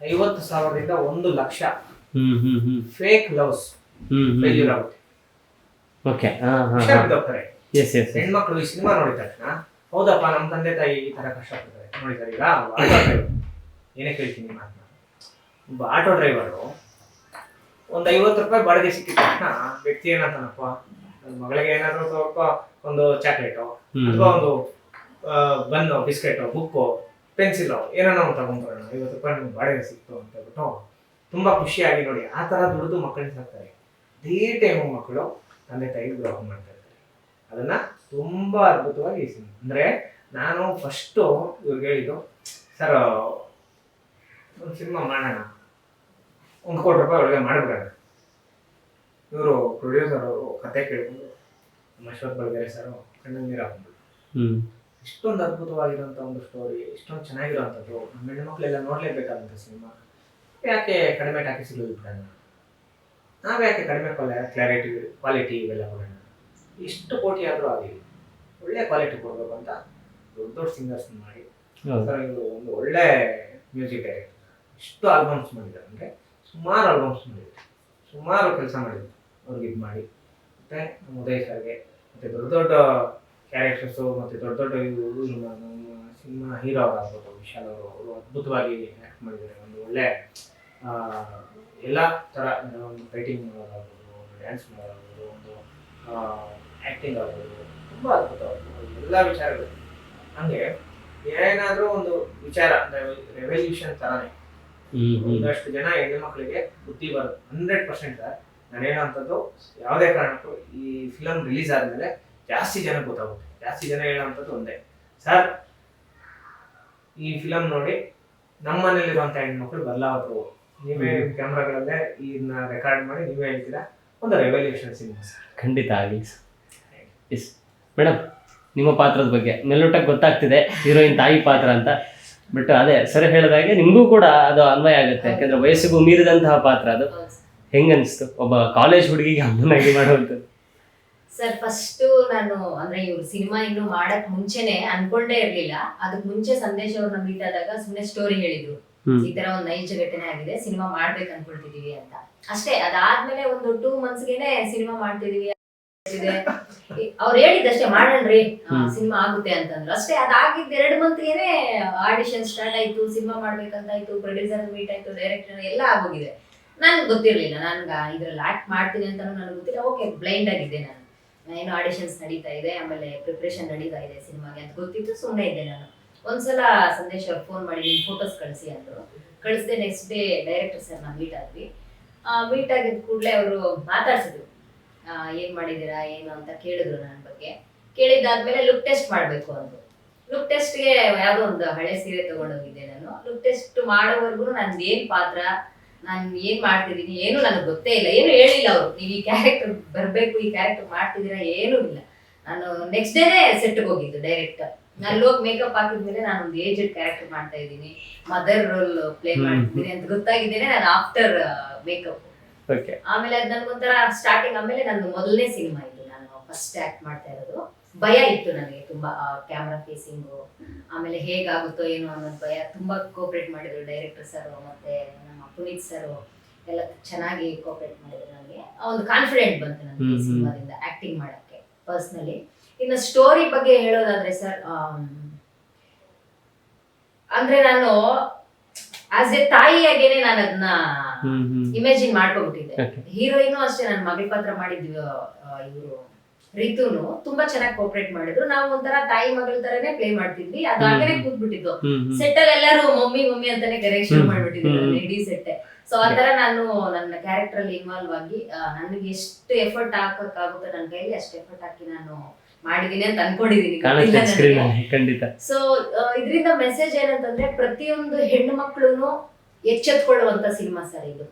C: 50,000ರಿಂದ 1 ಲಕ್ಷ ಫೇಕ್ ಲವ್ಸ್ ಫೇಲ್ಯೂರ್ ಆಗುತ್ತೆ,
A: ಓಕೆ
C: ಹುಷಾರ್ ಬಿದ್ದೋಗ್ತಾರೆ.
A: ಎಸ್ ಎಸ್
C: ಹೆಣ್ಮಕ್ಳು ಈ ಸಿನಿಮಾ ನೋಡಿದ ತಕ್ಷಣ ಹೌದಪ್ಪ ನಮ್ಮ ತಂದೆ ತಾಯಿ ಈ ತರ ಕಷ್ಟಪಡ್ತಾರೆ ನೋಡಿದ್ದಾರೆ. ಈಗ ಆಟೋ ಡ್ರೈವರ್ ಏನೇ ಕೇಳ್ತೀನಿ ಮಾತನ್ನ, ಒಬ್ಬ ಆಟೋ ಡ್ರೈವರು ಒಂದು 50 ರೂಪಾಯಿ ಬಾಡಿಗೆ ಸಿಕ್ಕಿದ ತಕ್ಷಣ ವ್ಯಕ್ತಿ ಏನಂತಾನಪ್ಪ, ನನ್ನ ಮಗಳಿಗೆ ಏನಾದ್ರು ಸ್ವಲ್ಪ ಒಂದು ಚಾಕ್ಲೇಟು ಅಥವಾ ಒಂದು ಬನ್ನು, ಬಿಸ್ಕೆಟು, ಬುಕ್ಕು, ಪೆನ್ಸಿಲು ಏನಾನ ಒಂದು ತಗೊಂಡ್ಬರೋಣ, 50 ರೂಪಾಯಿ ನಮ್ಗೆ ಬಾಡಿಗೆ ಸಿಕ್ತು ಅಂತ ಹೇಳ್ಬಿಟ್ಟು ತುಂಬಾ ಖುಷಿಯಾಗಿ ನೋಡಿ ಆ ತರ ದುಡಿದು ಮಕ್ಕಳನ್ನ ಸಾಕ್ತಾರೆ. ಅದೇ ಟೈಮು ಮಕ್ಕಳು ತಂದೆ ತಾಯಿಗೆ ದ್ರೋಹ ಮಾಡ್ತಾ ಇರ್ತಾರೆ. ಅದನ್ನ ತುಂಬಾ ಅದ್ಭುತವಾಗಿ ಅಂದ್ರೆ ನಾನು ಫಸ್ಟು ಇವ್ರಿಗೆ ಹೇಳಿದ್ದು, ಸರ್ ಒಂದು ಸಿನಿಮಾ ಮಾಡೋಣ, 1 ಕೋಟಿ ರೂಪಾಯಿ ಒಳಗೆ ಮಾಡಿಬಿಡೋಣ. ಇವರು ಪ್ರೊಡ್ಯೂಸರ್ ಅವರು ಕತೆ ಕೇಳ್ಕೊಂಡು ಅಶ್ವಥ್ ಬಳ್ಗೆರೆ ಸರ್ ಕಣ್ಣಲ್ಲಿ ನೀರು ಹಾಕೊಂಡ್ರು. ಇಷ್ಟೊಂದು ಅದ್ಭುತವಾಗಿರುವಂಥ ಒಂದು ಸ್ಟೋರಿ, ಇಷ್ಟೊಂದು ಚೆನ್ನಾಗಿರುವಂಥದ್ದು, ನಮ್ಮ ಹೆಣ್ಮಕ್ಳೆಲ್ಲ ನೋಡಲೇಬೇಕಾದಂಥ ಸಿನಿಮಾ, ಯಾಕೆ ಕಡಿಮೆ ಟಾಕೀಸ್ಗಳು ಬಿಡೋಣ, ನಾವು ಯಾಕೆ ಕಡಿಮೆ ಕ್ವಾಲಿಟಿ ಇವೆಲ್ಲ ಕೊಡೋಣ, ಎಷ್ಟು ಕೋಟಿ ಆದರೂ ಆಗಲಿ ಒಳ್ಳೆ ಕ್ವಾಲಿಟಿ ಕೊಡಬೇಕು ಅಂತ ದೊಡ್ಡ ದೊಡ್ಡ ಸಿಂಗರ್ಸ್ ಮಾಡಿ ಸರ್ ಇವರು ಒಂದು ಒಳ್ಳೆ ಮ್ಯೂಸಿಕ್ ಡೈರೆಕ್ಟರ್. ಇಷ್ಟು ಆಲ್ಬಮ್ಸ್ ಮಾಡಿದ್ದಾರೆ, ಅಂದರೆ ಸುಮಾರು ಆಲ್ಬಮ್ಸ್ ಮಾಡಿದ್ದಾರೆ, ಸುಮಾರು ಕೆಲಸ ಮಾಡಿದ್ರು ಅವ್ರಿಗೆ ಇದು ಮಾಡಿ. ಮತ್ತು ಉದಯ್ ಸರ್ಗೆ ಮತ್ತು ದೊಡ್ಡ ದೊಡ್ಡ ಕ್ಯಾರೆಕ್ಟರ್ಸು ಮತ್ತು ದೊಡ್ಡ ದೊಡ್ಡ ನಮ್ಮ ಸಿನಿಮಾ ಹೀರೋ ಅವರಾಗ್ಬೋದು ವಿಶಾಲ್ ಅವರು ಅದ್ಭುತವಾಗಿ ಆ್ಯಕ್ಟ್ ಮಾಡಿದ್ದಾರೆ. ಒಂದು ಒಳ್ಳೆ ಎಲ್ಲ ಥರ ಒಂದು ಫೈಟಿಂಗ್ ಮಾಡೋದಾಗ್ಬೋದು, ಒಂದು ಡ್ಯಾನ್ಸ್ ಮಾಡೋದಾಗ್ಬೋದು, ಒಂದು ಆ್ಯಕ್ಟಿಂಗ್ ಆಗ್ಬೋದು, ತುಂಬ ಅದ್ಭುತವಾಗ್ಬೋದು ಎಲ್ಲ ವಿಚಾರಗಳು. ಹಂಗೆ ಏನಾದರೂ ಒಂದು ವಿಚಾರ ರೆವಲ್ಯೂಷನ್ ಥರನೇ ಒಂದಷ್ಟು ಜನ ಹೆಣ್ಣು ಮಕ್ಕಳಿಗೆ ಬುದ್ಧಿ ಬರುತ್ತೆ 100%. ಸರ್ ನಾನೇನಂಥದ್ದು ಯಾವುದೇ ಕಾರಣಕ್ಕೂ ಈ ಫಿಲಮ್ ರಿಲೀಸ್ ಆದಮೇಲೆ ಜಾಸ್ತಿ ಜನ ಗೊತ್ತಾಗುತ್ತೆ. ಜಾಸ್ತಿ ಜನ ಹೇಳೋವಂಥದ್ದು ಒಂದೇ, ಸರ್ ಈ ಫಿಲಮ್ ನೋಡಿ ನಮ್ಮ ಮನೇಲಿರುವಂಥ ಹೆಣ್ಮಕ್ಳು ಬದಲಾವಣೆ, ನೀವೇ ಕ್ಯಾಮ್ರಾಗಳಲ್ಲೇ ಇದನ್ನ ರೆಕಾರ್ಡ್ ಮಾಡಿ ನೀವೇ ಹೇಳ್ತೀರಾ, ಒಂದು ರೆವಲ್ಯೂಷನ್ ಸಿನಿಮಾ ಸರ್.
A: ಖಂಡಿತ ಆಗಲಿ ಎಸ್. ಮೇಡಮ್ ನಿಮ್ಮ ಪಾತ್ರದ ಬಗ್ಗೆ ಮೆಲ್ಲುಟಕ್ಕೆ ಗೊತ್ತಾಗ್ತಿದೆ ಹೀರೋಯಿನ್ ತಾಯಿ ಪಾತ್ರ ಅಂತ, ಬಟ್ ಅದೇ ಸರ್ ಹೇಳಿದಾಗೆ ನಿಮಗೂ ಕೂಡ ಅದು ಅನ್ವಯ ಆಗುತ್ತೆ, ಯಾಕಂದ್ರೆ ವಯಸ್ಸಿಗೂ ಮೀರಿದಂತಹ ಪಾತ್ರ ಅದು. ಹೆಂಗನ್ನಿಸ್ತು ಒಬ್ಬ ಕಾಲೇಜ್ ಹುಡುಗಿಗೆ ಅಮ್ಮನಾಗಿ ಮಾಡುವಂಥದ್ದು?
G: ಸರ್ ಫಸ್ಟ್ ನಾನು ಅಂದ್ರೆ ಇವ್ರು ಸಿನಿಮಾ ಇನ್ನು ಮಾಡಕ್ ಮುಂಚೆನೆ ಅನ್ಕೊಂಡೇ ಇರ್ಲಿಲ್ಲ. ಅದಕ್ ಮುಂಚೆ ಸಂದೇಶ್ ಅವ್ರನ್ನ ಮೀಟ್ ಆದಾಗ ಸುಮ್ನೆ ಸ್ಟೋರಿ ಹೇಳಿದ್ರು, ಈ ತರ ಒಂದ್ ನೈಜ ಘಟನೆ ಆಗಿದೆ, ಸಿನಿಮಾ ಮಾಡ್ಬೇಕು ಅನ್ಕೊಳ್ತಿದೀವಿ ಅಂತ ಅಷ್ಟೇ. ಅದಾದ್ಮೇಲೆ ಒಂದು 2 monthsಗೆನೆ ಸಿನಿಮಾ ಮಾಡ್ತಿದೀವಿ ಅವ್ರು ಹೇಳಿದ್ದಷ್ಟೇ, ಮಾಡಣ್ರಿ ಸಿನಿಮಾ ಆಗುತ್ತೆ ಅಂತಂದ್ರು ಅಷ್ಟೇ. ಅದಾಗಿದ್ದ 2 monthಗೆನೆ ಆಡಿಷನ್ ಸ್ಟಾರ್ಟ್ ಆಯ್ತು, ಸಿನಿಮಾ ಮಾಡ್ಬೇಕಂತಾಯ್ತು, ಪ್ರೊಡ್ಯೂಸರ್ ಮೀಟ್ ಆಯ್ತು, ಡೈರೆಕ್ಟರ್ ಎಲ್ಲ ಆಗೋಗಿದೆ. ನನ್ಗೆ ಗೊತ್ತಿರ್ಲಿಲ್ಲ, ನನ್ಗೆ ಇದ್ರಲ್ಲಿ ಆಕ್ಟ್ ಮಾಡ್ತೀನಿ ಅಂತ ನನ್ಗೆ ಗೊತ್ತಿಲ್ಲ. ಓಕೆ, ಬ್ಲೈಂಡ್ ಆಗಿದ್ದೆ ನಾನು, ಏನೋ ಆಡಿಷನ್ಸ್ ನಡೀತಾ ಇದೆ, ಆಮೇಲೆ ಪ್ರಿಪ್ರೇಷನ್ ನಡೀತಾ ಇದೆ ಸಿನಿಮಾಗೆ ಅಂತ ಗೊತ್ತಿತ್ತು, ಸುಮ್ಮನೆ ಇದ್ದೆ ನಾನು. ಒಂದ್ಸಲ ಸಂದೇಶ್ ಅವ್ರು ಫೋನ್ ಮಾಡಿ ನಿಮ್ ಫೋಟೋಸ್ ಕಳಿಸಿ ಅಂದ್ರು, ಕಳಿಸಿದೆ. ನೆಕ್ಸ್ಟ್ ಡೇ ಡೈರೆಕ್ಟರ್ ಸರ್ ನಾವು ಮೀಟ್ ಆದ್ವಿ. ಮೀಟ್ ಆಗಿದ ಕೂಡಲೇ ಅವರು ಮಾತಾಡ್ಸಿದ್ರು, ಏನ್ ಮಾಡಿದೀರಾ ಏನು ಅಂತ ಕೇಳಿದ್ರು ನನ್ನ ಬಗ್ಗೆ. ಕೇಳಿದ್ದಾದ್ಮೇಲೆ ಲುಕ್ ಟೆಸ್ಟ್ ಮಾಡ್ಬೇಕು ಅಂದ್ರು. ಲುಕ್ ಟೆಸ್ಟ್ಗೆ ಯಾವ್ದೋ ಒಂದು ಹಳೆ ಸೀರೆ ತಗೊಂಡೋಗಿದ್ದೆ ನಾನು. ಲುಕ್ ಟೆಸ್ಟ್ ಮಾಡೋವರೆಗೂ ನಂದು ಏನ್ ಪಾತ್ರ, ನಾನು ಏನ್ ಮಾಡ್ತಿದ್ದೀನಿ ಏನು ನನಗೆ ಗೊತ್ತೇ ಇಲ್ಲ, ಏನು ಹೇಳಿಲ್ಲ ಅವರು. ನೀವು ಈ ಕ್ಯಾರೆಕ್ಟರ್ ಬರ್ಬೇಕು, ಈ ಕ್ಯಾರೆಕ್ಟರ್ ಮಾಡ್ತಿದ್ದೀರಾ, ಏನೂ ಇಲ್ಲ. ನಾನು ನೆಕ್ಸ್ಟ್ ಡೇನೆ ಸೆಟ್ಗೆ ಹೋಗಿದ್ದು ಡೈರೆಕ್ಟ್. ಅಲ್ಲಿ ಹೋಗಿ ಮೇಕಪ್ ಹಾಕಿದ್ಮೇಲೆ ನಾನು ಒಂದು ಏಜೆಡ್ ಕ್ಯಾರೆಕ್ಟರ್ ಮಾಡ್ತಾ ಇದ್ದೀನಿ, ಮದರ್ ರೋಲ್ ಪ್ಲೇ ಮಾಡ್ತಿದ್ದೀನಿ ಅಂತ ಗೊತ್ತಾಗಿದ್ದೇನೆ ನಾನು ಆಫ್ಟರ್ ಮೇಕಪ್. ಆಮೇಲೆ ಅದು ನನ್ಗೊಂಥರ ಸ್ಟಾರ್ಟಿಂಗ್, ಆಮೇಲೆ ನಂದು ಮೊದಲನೇ ಸಿನಿಮಾ ಇದು, ನಾನು ಫಸ್ಟ್ ಆಕ್ಟ್ ಮಾಡ್ತಾ ಇರೋದು. ಭಯ ಇತ್ತು ನನಗೆ ತುಂಬಾ, ಕ್ಯಾಮ್ರಾ ಫೇಸಿಂಗು, ಆಮೇಲೆ ಹೇಗಾಗುತ್ತೋ ಏನೋ ಅನ್ನೋದು ಭಯ. ತುಂಬಾ ಕೋಆಪರೇಟ್ ಮಾಡಿದ್ರು ಡೈರೆಕ್ಟರ್ ಸರ್ ಮತ್ತೆ ನಮ್ಮ ಪುನೀತ್ ಸರ್ ಎಲ್ಲ ಚೆನ್ನಾಗಿ ಕೋಆಪರೇಟ್ ಮಾಡಿದ್ರು. ನನಗೆ ಒಂದು ಕಾನ್ಫಿಡೆಂಟ್ ಬಂತು ನನಗೆ ಈ ಸಿನಿಮಾದಿಂದ ಆಕ್ಟಿಂಗ್ ಮಾಡಕ್ಕೆ ಪರ್ಸ್ನಲಿ. ಇನ್ನು ಸ್ಟೋರಿ ಬಗ್ಗೆ ಹೇಳೋದಾದ್ರೆ ಸರ್, ಅಂದ್ರೆ ನಾನು ಆಸ್ ಎ ತಾಯಿಯಾಗೇನೆ ನಾನು ಅದನ್ನ ಇಮ್ಯಾಜಿನ್ ಮಾಡ್ಕೊಂಡ್ಬಿಟ್ಟಿದ್ದೆ. ಹೀರೋಯಿನ್ ಅಷ್ಟೇ, ನನ್ನ ಮಗಳ ಪಾತ್ರ ಮಾಡಿದ್ವಿ ಇವರು ರಿತುನು ತುಂಬಾ ಚೆನ್ನಾಗಿ ಕೋಆಪರೇಟ್ ಮಾಡಿದ್ರು. ನಾವು ಒಂಥರ ತಾಯಿ ಮಗಳ ತರನೇ ಪ್ಲೇ ಮಾಡ್ತಿದ್ವಿ. ಅದು ಹಾಗೇನೆ ಕೂತ್ಬಿಟ್ಟಿದ್ದು. ಸೆಟ್ ಅಲ್ಲಿ ಎಲ್ಲರೂ ಮಮ್ಮಿ ಮಮ್ಮಿ ಅಂತಾನೆ ಕರೆಕ್ಷನ್ ಮಾಡ್ಬಿಟ್ಟಿದ್ರು ಇಡೀ ಸೆಟ್. ಸೊ ಆತರ ನಾನು ನನ್ನ ಕ್ಯಾರೆಕ್ಟರ್ ಅಲ್ಲಿ ಇನ್ವಾಲ್ವ್ ಆಗಿ ನನಗೆ ಎಷ್ಟು ಎಫರ್ಟ್ ಹಾಕಕ್ಕಾಗುತ್ತೋ ನನ್ನ ಕೈಲಿ ಅಷ್ಟು ಎಫರ್ಟ್ ಹಾಕಿ ನಾನು ಮಾಡಿದೀನಿ ಅಂತ ಅನ್ಕೊಂಡಿದೀನಿ. ಸೊ ಇದರಿಂದ ಮೆಸೇಜ್ ಏನಂತಂದ್ರೆ, ಪ್ರತಿಯೊಂದು ಹೆಣ್ಣು ಮಕ್ಕಳು ಎಚ್ಚೆತ್ಕೊಳ್ಳುವಂತ ಸಿನಿಮಾ ಸರ್ ಇದು.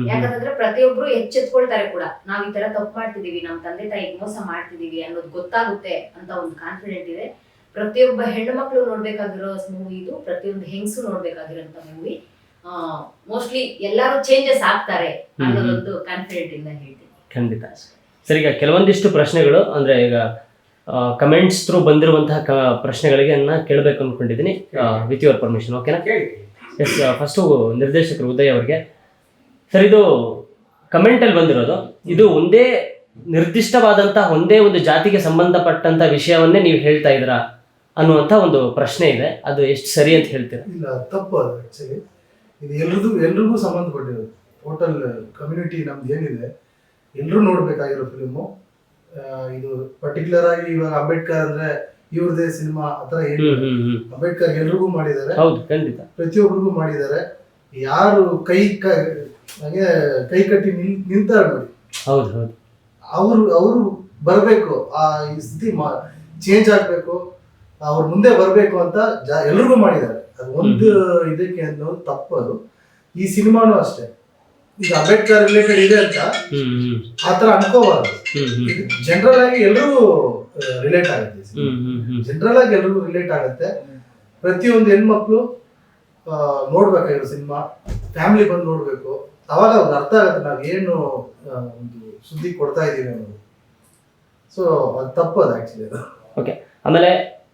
G: ಯಾಕಂದ್ರೆ ಪ್ರತಿಯೊಬ್ರು ಎಚ್ಚೆತ್ಕೊಳ್ತಾರೆ ಕೂಡ, ನಾವ್ ಈ ತರ ತಪ್ಪು ಮಾಡ್ತಿದೀವಿ, ನಮ್ ತಂದೆ ತಾಯಿಗೆ ಮೋಸ ಮಾಡ್ತಿದೀವಿ ಅನ್ನೋದು ಗೊತ್ತಾಗುತ್ತೆ ಅಂತ ಒಂದು ಕಾನ್ಫಿಡೆಂಟ್ ಇದೆ. ಪ್ರತಿಯೊಬ್ಬ ಹೆಣ್ಣು ಮಕ್ಕಳು ನೋಡ್ಬೇಕಾಗಿರೋ ಮೂವಿ ಇದು, ಪ್ರತಿಯೊಂದು ಹೆಂಗಸು ನೋಡ್ಬೇಕಾಗಿರೋಂತ ಮೂವಿ. ಮೋಸ್ಟ್ಲಿ ಎಲ್ಲಾರು ಚೇಂಜಸ್ ಆಗ್ತಾರೆ ಅನ್ನೋದೊಂದು ಕಾನ್ಫಿಡೆಂಟ್ ಇಂದ ಹೇಳ್ತೀನಿ.
A: ಖಂಡಿತ ಸರ್. ಈಗ ಕೆಲವೊಂದಿಷ್ಟು ಪ್ರಶ್ನೆಗಳು ಅಂದ್ರೆ ಈಗ ಕಮೆಂಟ್ಸ್ ಥ್ರೂ ಬಂದಿರುವಂತಹ ಪ್ರಶ್ನೆಗಳಿಗೆ ಕೇಳಬೇಕು ಅನ್ಕೊಂಡಿದ್ದೀನಿ, ವಿತ್ ಯುವರ್ ಪರ್ಮಿಷನ್, ಓಕೆನಾ? ಎಸ್. ಫಸ್ಟು ನಿರ್ದೇಶಕರು ಉದಯ್ ಅವ್ರಿಗೆ, ಸರ್ ಇದು ಕಮೆಂಟಲ್ಲಿ ಬಂದಿರೋದು ಇದು ಒಂದೇ ನಿರ್ದಿಷ್ಟವಾದಂತಹ ಒಂದೇ ಒಂದು ಜಾತಿಗೆ ಸಂಬಂಧಪಟ್ಟಂತ ವಿಷಯವನ್ನೇ ನೀವು ಹೇಳ್ತಾ ಇದ್ದೀರಾ ಅನ್ನುವಂಥ ಒಂದು ಪ್ರಶ್ನೆ ಇದೆ. ಅದು ಎಷ್ಟು ಸರಿ ಅಂತ ಹೇಳ್ತೀರಾ?
B: ಇಲ್ಲ, ತಪ್ಪು ಅದು ಆ್ಯಕ್ಚುಲಿ. ಇದು ಎಲ್ರಿಗೂ ಸಂಬಂಧಪಟ್ಟಿರೋದು. ಟೋಟಲ್ ಕಮ್ಯುನಿಟಿ ನಮ್ದು ಏನಿದೆ ಎಲ್ಲರೂ ನೋಡ್ಬೇಕಾಗಿರೋ ಫಿಲ್ಮು ಇದು. ಪರ್ಟಿಕ್ಯುಲರ್ ಆಗಿ ಇವಾಗ ಅಂಬೇಡ್ಕರ್ ಅಂದ್ರೆ ಇವ್ರದೇ ಸಿನಿಮಾ ಆತರ ಏನು, ಅಂಬೇಡ್ಕರ್ ಎಲ್ರಿಗೂ ಮಾಡಿದ್ದಾರೆ.
A: ಹೌದು, ಖಂಡಿತ
B: ಪ್ರತಿಯೊಬ್ಬರಿಗೂ ಮಾಡಿದ್ದಾರೆ. ಯಾರು ಹಾಗೆ ಕೈ ಕಟ್ಟಿ ನಿಂತಾರೆ ನೋಡಿ,
A: ಹೌದು ಹೌದು,
B: ಅವರು ಬರಬೇಕು, ಆ ಈ ಸ್ಥಿತಿ ಚೇಂಜ್ ಆಗ್ಬೇಕು, ಅವ್ರ ಮುಂದೆ ಬರಬೇಕು ಅಂತ ಎಲ್ರಿಗೂ ಮಾಡಿದ್ದಾರೆ. ಅದು ಒಂದು ಇದಕ್ಕೆ ಅನ್ನೋದು ತಪ್ಪು. ಅದು ಈ ಸಿನಿಮಾನು ಅಷ್ಟೇ. ಈಗ ಅಂಬೇಡ್ಕರ್ ರಿಲೇಟೆಡ್ ಇದೆ ಅಂತ ಆತರ ಅನ್ಕೋಬಾರ್ದು. ಜನರಲ್ ಆಗಿ ಎಲ್ರಿಗೂ ರಿಲೇಟ್ ಆಗುತ್ತೆ. ಜನರಲ್ ಆಗಿ ಎಲ್ರಿಗೂ ರಿಲೇಟ್ ಆಗುತ್ತೆ. ಪ್ರತಿಯೊಂದು ಹೆಣ್ಮಕ್ಳು ನೋಡ್ಬೇಕಾಗಿರೋ ಸಿನಿಮಾ, ಫ್ಯಾಮಿಲಿ ಬಂದು ನೋಡ್ಬೇಕು. ಅವಾಗ ಅವ್ರಿಗೆ ಅರ್ಥ ಆಗುತ್ತೆ ನಾವ್ ಏನು ಒಂದು ಸುದ್ದಿ ಕೊಡ್ತಾ ಇದೀವಿ ಅನ್ನೋದು. ಸೊ ಅದು ತಪ್ಪದು ಆಕ್ಚುಲಿ ಅದು.
A: ಓಕೆ. ಆಮೇಲೆ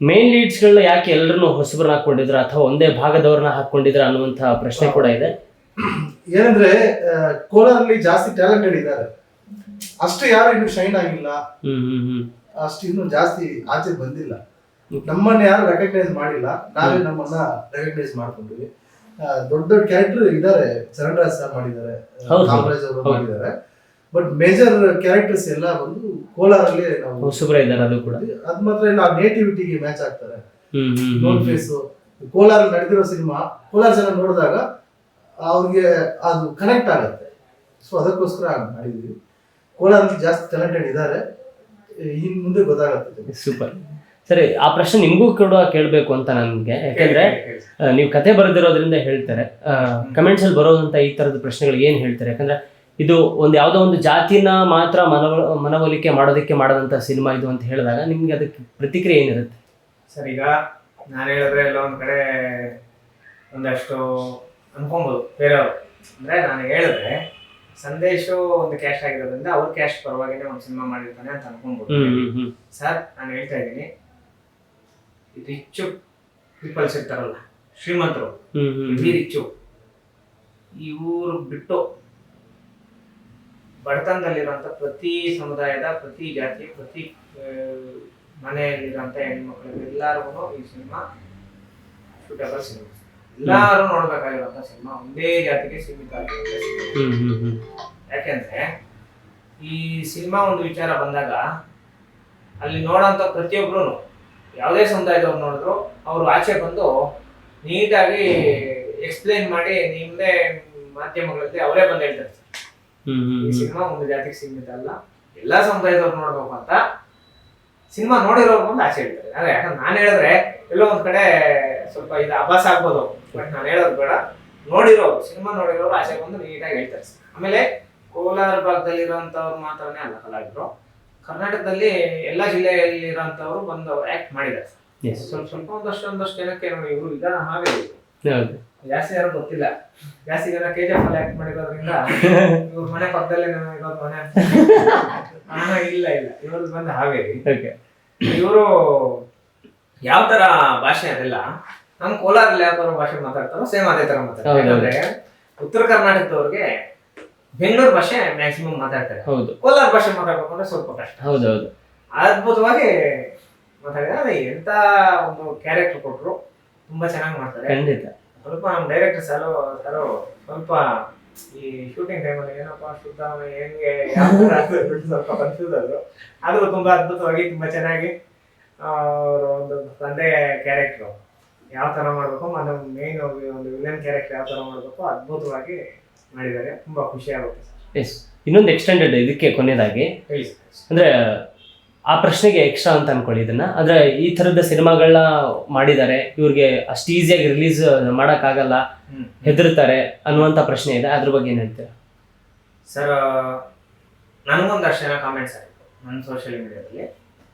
A: ಮೇನ್ ಲೀಡ್ಸ್ಗಳನ್ನ ಯಾಕೆ ಎಲ್ಲರನ್ನು ಹೊಸಬ್ರನ್ನ ಹಾಕೊಂಡಿದ್ರ ಅಥವಾ ಒಂದೇ ಭಾಗದವ್ರನ್ನ ಹಾಕೊಂಡಿದ್ರ ಅನ್ನುವಂಥ ಪ್ರಶ್ನೆ ಕೂಡ ಇದೆ.
B: ಏನಂದ್ರೆ ಕೋಲಾರಲ್ಲಿ ಜಾಸ್ತಿ ಟ್ಯಾಲೆಂಟೆಡ್ ಇದ್ದಾರೆ, ಅಷ್ಟು ಯಾರು ಇನ್ನು ಶೈನ್ ಆಗಿಲ್ಲ, ಅಷ್ಟು ಇನ್ನು ಜಾಸ್ತಿ ಆಚೆ ಬಂದಿಲ್ಲ. ನಮ್ಮನ್ನ ಯಾರು ರೆಕಗ್ನೈಸ್ ಮಾಡಿಲ್ಲ, ನಾವೇ ನಮ್ಮನ್ನ ರೆಕಗ್ನೈಸ್ ಮಾಡ್ಕೊಂಡ್ವಿ. ದೊಡ್ಡ ದೊಡ್ಡ ಕ್ಯಾರೆಕ್ಟರ್ ಇದ್ದಾರೆ, ಚರಣರಾಜ್ ಸರ್ ಮಾಡಿದ್ದಾರೆ, ಕಾಮರಾಜ್ ಅವರು ಮಾಡಿದ್ದಾರೆ. ಬಟ್ ಮೇಜರ್ ಕ್ಯಾರೆಕ್ಟರ್ಸ್ ಎಲ್ಲ ಬಂದು ಕೋಲಾರಲ್ಲಿ ನಾವು
A: ಹೊಸಬ್ರ ಇದ್ದಾರೆ. ಅದು ಕೂಡ
B: ಅದ್ ಮಾತ್ರ ಇಲ್ಲ, ನೇಟಿವಿಟಿಗೆ ಮ್ಯಾಚ್ ಆಗ್ತಾರೆ. ನೋನ್ ಫೇಸ್ ಕೋಲಾರ ನಡೆದಿರೋ ಸಿನಿಮಾ ಕೋಲಾರ ಜನ ನೋಡಿದಾಗ ಅವ್ರಿಗೆ ಅದು ಕನೆಕ್ಟ್ ಆಗುತ್ತೆ. ಸೊ ಅದಕ್ಕೋಸ್ಕರ ಮಾಡಿದ್ವಿ. ಕೋಲಾರಲ್ಲಿ ಜಾಸ್ತಿ ಟ್ಯಾಲೆಂಟೆಡ್ ಇದ್ದಾರೆ, ಇನ್ ಮುಂದೆ ಗೊತ್ತಾಗುತ್ತೆ.
A: ಸೂಪರ್. ಸರಿ, ಆ ಪ್ರಶ್ನೆ ನಿಮಗೂ ಕೂಡ ಕೇಳಬೇಕು ಅಂತ ನನಗೆ, ಯಾಕಂದ್ರೆ ನೀವು ಕತೆ ಬರೆದಿರೋದ್ರಿಂದ ಹೇಳ್ತಾರೆ. ಕಮೆಂಟ್ಸ್ ಅಲ್ಲಿ ಬರೋದಂತ ಈ ತರದ ಪ್ರಶ್ನೆಗಳಿಗೆ ಏನ್ ಹೇಳ್ತಾರೆ? ಯಾಕಂದ್ರೆ ಇದು ಒಂದು ಯಾವುದೋ ಒಂದು ಜಾತಿನ ಮಾತ್ರ ಮನವೊಲಿಕೆ ಮಾಡೋದಕ್ಕೆ ಮಾಡದಂತ ಸಿನಿಮಾ ಇದು ಅಂತ ಹೇಳಿದಾಗ ನಿಮ್ಗೆ ಅದಕ್ಕೆ ಪ್ರತಿಕ್ರಿಯೆ ಏನಿರುತ್ತೆ?
C: ಸರ್, ಈಗ ನಾನು ಹೇಳಿದ್ರೆ ಎಲ್ಲ ಒಂದ್ ಕಡೆ ಒಂದಷ್ಟು ಅನ್ಕೊಬೋದು ಬೇರೆಯವರು. ಅಂದ್ರೆ ನಾನು ಹೇಳಿದ್ರೆ ಸಂದೇಶ ಒಂದು ಕ್ಯಾಸ್ಟ್ ಆಗಿರೋದ್ರಿಂದ ಅವ್ರ ಕ್ಯಾಸ್ಟ್ ಪರವಾಗಿನೇ ಒಂದು ಸಿನಿಮಾ ಮಾಡಿರ್ತಾನೆ ಅಂತ ಅನ್ಕೊಬೋದು. ಸರ್, ನಾನು ಹೇಳ್ತಾ ಇದ್ದೀನಿ, ರಿಚ್ ಪೀಪಲ್ಸ್ ಇರ್ತಾರಲ್ಲ, ಶ್ರೀಮಂತರು, ರಿಚ್ಚು, ಇವ್ರು ಬಿಟ್ಟು ಬಡತನದಲ್ಲಿರುವಂತ ಪ್ರತಿ ಸಮುದಾಯದ, ಪ್ರತಿ ಜಾತಿ, ಪ್ರತಿ ಮನೆಯಲ್ಲಿರುವಂತ ಹೆಣ್ಮಕ್ಳಿಗೆ ಎಲ್ಲರಿಗೂ ಈ ಸಿನಿಮಾ ಸೂಟಬಲ್ ಸಿನಿಮಾ. ಎಲ್ಲರೂ ನೋಡ್ಬೇಕಾಗಿರುವಂತ ಸಿನಿಮಾ, ಒಂದೇ ಜಾತಿಗೆ ಸೀಮಿತ ಆಗಿರುತ್ತೆ. ಯಾಕೆಂದ್ರೆ ಈ ಸಿನಿಮಾ ಒಂದು ವಿಚಾರ ಬಂದಾಗ ಅಲ್ಲಿ ನೋಡೋಂಥ ಪ್ರತಿಯೊಬ್ರು ಯಾವುದೇ ಸಮುದಾಯದವ್ರು ನೋಡಿದ್ರು ಅವರು ಆಚೆ ಬಂದು ನೀಟಾಗಿ ಎಕ್ಸ್ಪ್ಲೇನ್ ಮಾಡಿ ನಿಮ್ಮದೇ ಮಾಧ್ಯಮಗಳಲ್ಲಿ ಅವರೇ ಬಂದು ಹೇಳ್ತಾರೆ, ಈ ಸಿನಿಮಾ ಒಂದು ಜಾತಿಗೆ ಸೀಮಿತ ಅಲ್ಲ, ಎಲ್ಲಾ ಸಮುದಾಯದವ್ರು ನೋಡ್ಬೇಕು ಅಂತ ಸಿನಿಮಾ ನೋಡಿರೋರು ಬಂದು ಆಚೆ ಹೇಳ್ತಾರೆ. ಅದೇ ಯಾಕಂದ್ರೆ ನಾನು ಹೇಳಿದ್ರೆ ಎಲ್ಲೋ ಒಂದ್ ಕಡೆ ಸ್ವಲ್ಪ ಇದು ಅಭ್ಯಾಸ ಆಗ್ಬೋದು, ಬಟ್ ನಾನು ಹೇಳೋದು ಬೇಡ. ನೋಡಿರೋರು, ಸಿನಿಮಾ ನೋಡಿರೋರು ಆಚೆ ಬಂದು ನೀಟಾಗಿ ಹೇಳ್ತಾರೆ. ಆಮೇಲೆ ಕೋಲಾರ ಭಾಗದಲ್ಲಿರೋಂಥವ್ರು ಮಾತ್ರನೇ ಅಲ್ಲ ಕಲಾವಿದರು, ಕರ್ನಾಟಕದಲ್ಲಿ ಎಲ್ಲಾ ಜಿಲ್ಲೆಯಲ್ಲಿ ಇರೋಂಥವ್ರು ಬಂದು ಆಕ್ಟ್ ಮಾಡಿದ್ದಾರೆ. ಸ್ವಲ್ಪ ಒಂದಷ್ಟು ಜನಕ್ಕೆ ನೋಡಿ ಇವರು ಈಗ ಹಾಗೆ ಜಾಸ್ತಿ ಯಾರು ಗೊತ್ತಿಲ್ಲ, ಜಾಸ್ತಿ ಜನ KGF ಅಲ್ಲಿ ಆಕ್ಟ್ ಮಾಡಿರೋದ್ರಿಂದ ಇವ್ರ ಮನೆ ಪಕ್ಕದಲ್ಲೇ ಇರೋದು ಮನೆ ಇಲ್ಲ ಇವ್ರದ್ದು ಬಂದು ಹಾವೇರಿ. ಇವರು ಯಾವ ತರ ಭಾಷೆ ಅದೆಲ್ಲ ನಮ್ಮ ಕೋಲಾರಲ್ಲಿ ಯಾವ ತರ ಭಾಷೆ ಮಾತಾಡ್ತಾರೋ ಸೇಮ್ ಅದೇ ತರ ಮಾತಾಡ್ತಾರೆ. ಯಾಕಂದ್ರೆ ಉತ್ತರ ಕರ್ನಾಟಕದವ್ರಿಗೆ ಬೆಂಗಳೂರು ಭಾಷೆ ಮ್ಯಾಕ್ಸಿಮಮ್ ಮಾತಾಡ್ತಾರೆ, ಕೋಲಾರ ಭಾಷೆ ಮಾತಾಡ್ಬೇಕು ಅಂದ್ರೆ ಸ್ವಲ್ಪ ಕಷ್ಟ. ಅದ್ಭುತವಾಗಿ ಮಾತಾಡಿದ್ರೆ ಎಂತ ಒಂದು ಕ್ಯಾರೆಕ್ಟರ್ ಕೊಟ್ರು, ತುಂಬಾ ಚೆನ್ನಾಗಿ ಮಾಡ್ತಾರೆ. ಸ್ವಲ್ಪ ನಮ್ಮ ಡೈರೆಕ್ಟರ್ ಸರ್ ಸ್ವಲ್ಪ ಈ ಶೂಟಿಂಗ್ ಟೈಮಲ್ಲಿ ಏನಪ್ಪಾ ಶುದ್ಧ ಹೆಂಗೆ ಸ್ವಲ್ಪ ಕನ್ಫ್ಯೂಸ್ ಆದ್ರು. ಆದ್ರೂ ತುಂಬಾ ಅದ್ಭುತವಾಗಿ ತುಂಬಾ ಚೆನ್ನಾಗಿ ಅವರು ಒಂದು ತಂದೆ ಕ್ಯಾರೆಕ್ಟರ್ ಯಾವ ತರ ಮಾಡ್ಬೇಕು, ಮತ್ತೆ ಮೇನ್ ಒಂದು ವಿಲನ್ ಕ್ಯಾರೆಕ್ಟರ್ ಯಾವ ತರ ಮಾಡ್ಬೇಕು ಅದ್ಭುತವಾಗಿ ಮಾಡಿದ್ದಾರೆ. ತುಂಬಾ ಖುಷಿ ಆಗುತ್ತೆ ಸರ್.
A: ಇನ್ನೊಂದು ಎಕ್ಸ್ಟೆಂಡೆಡ್ ಇದಕ್ಕೆ ಕೊನೆಯದಾಗಿ ಅಂದ್ರೆ ಆ ಪ್ರಶ್ನೆಗೆ ಎಕ್ಸ್ಟ್ರಾ ಅಂತ ಅನ್ಕೊಳ್ಳಿ ಇದನ್ನ, ಅಂದ್ರೆ ಈ ತರದ ಸಿನಿಮಾಗಳನ್ನ ಮಾಡಿದ್ದಾರೆ, ಇವ್ರಿಗೆ ಅಷ್ಟು ಈಸಿಯಾಗಿ ರಿಲೀಸ್ ಮಾಡಕ್ಕಾಗಲ್ಲ, ಹೆದರ್ತಾರೆ ಅನ್ನುವಂಥ ಪ್ರಶ್ನೆ ಇದೆ. ಅದ್ರ ಬಗ್ಗೆ ಏನ್ ಹೇಳ್ತೀರಾ
C: ಸರ್? ನನಗೊಂದಷ್ಟು ಜನ ಕಾಮೆಂಟ್ಸ್ ಆಯಿತು ನನ್ನ ಸೋಷಿಯಲ್ ಮೀಡಿಯಾದಲ್ಲಿ,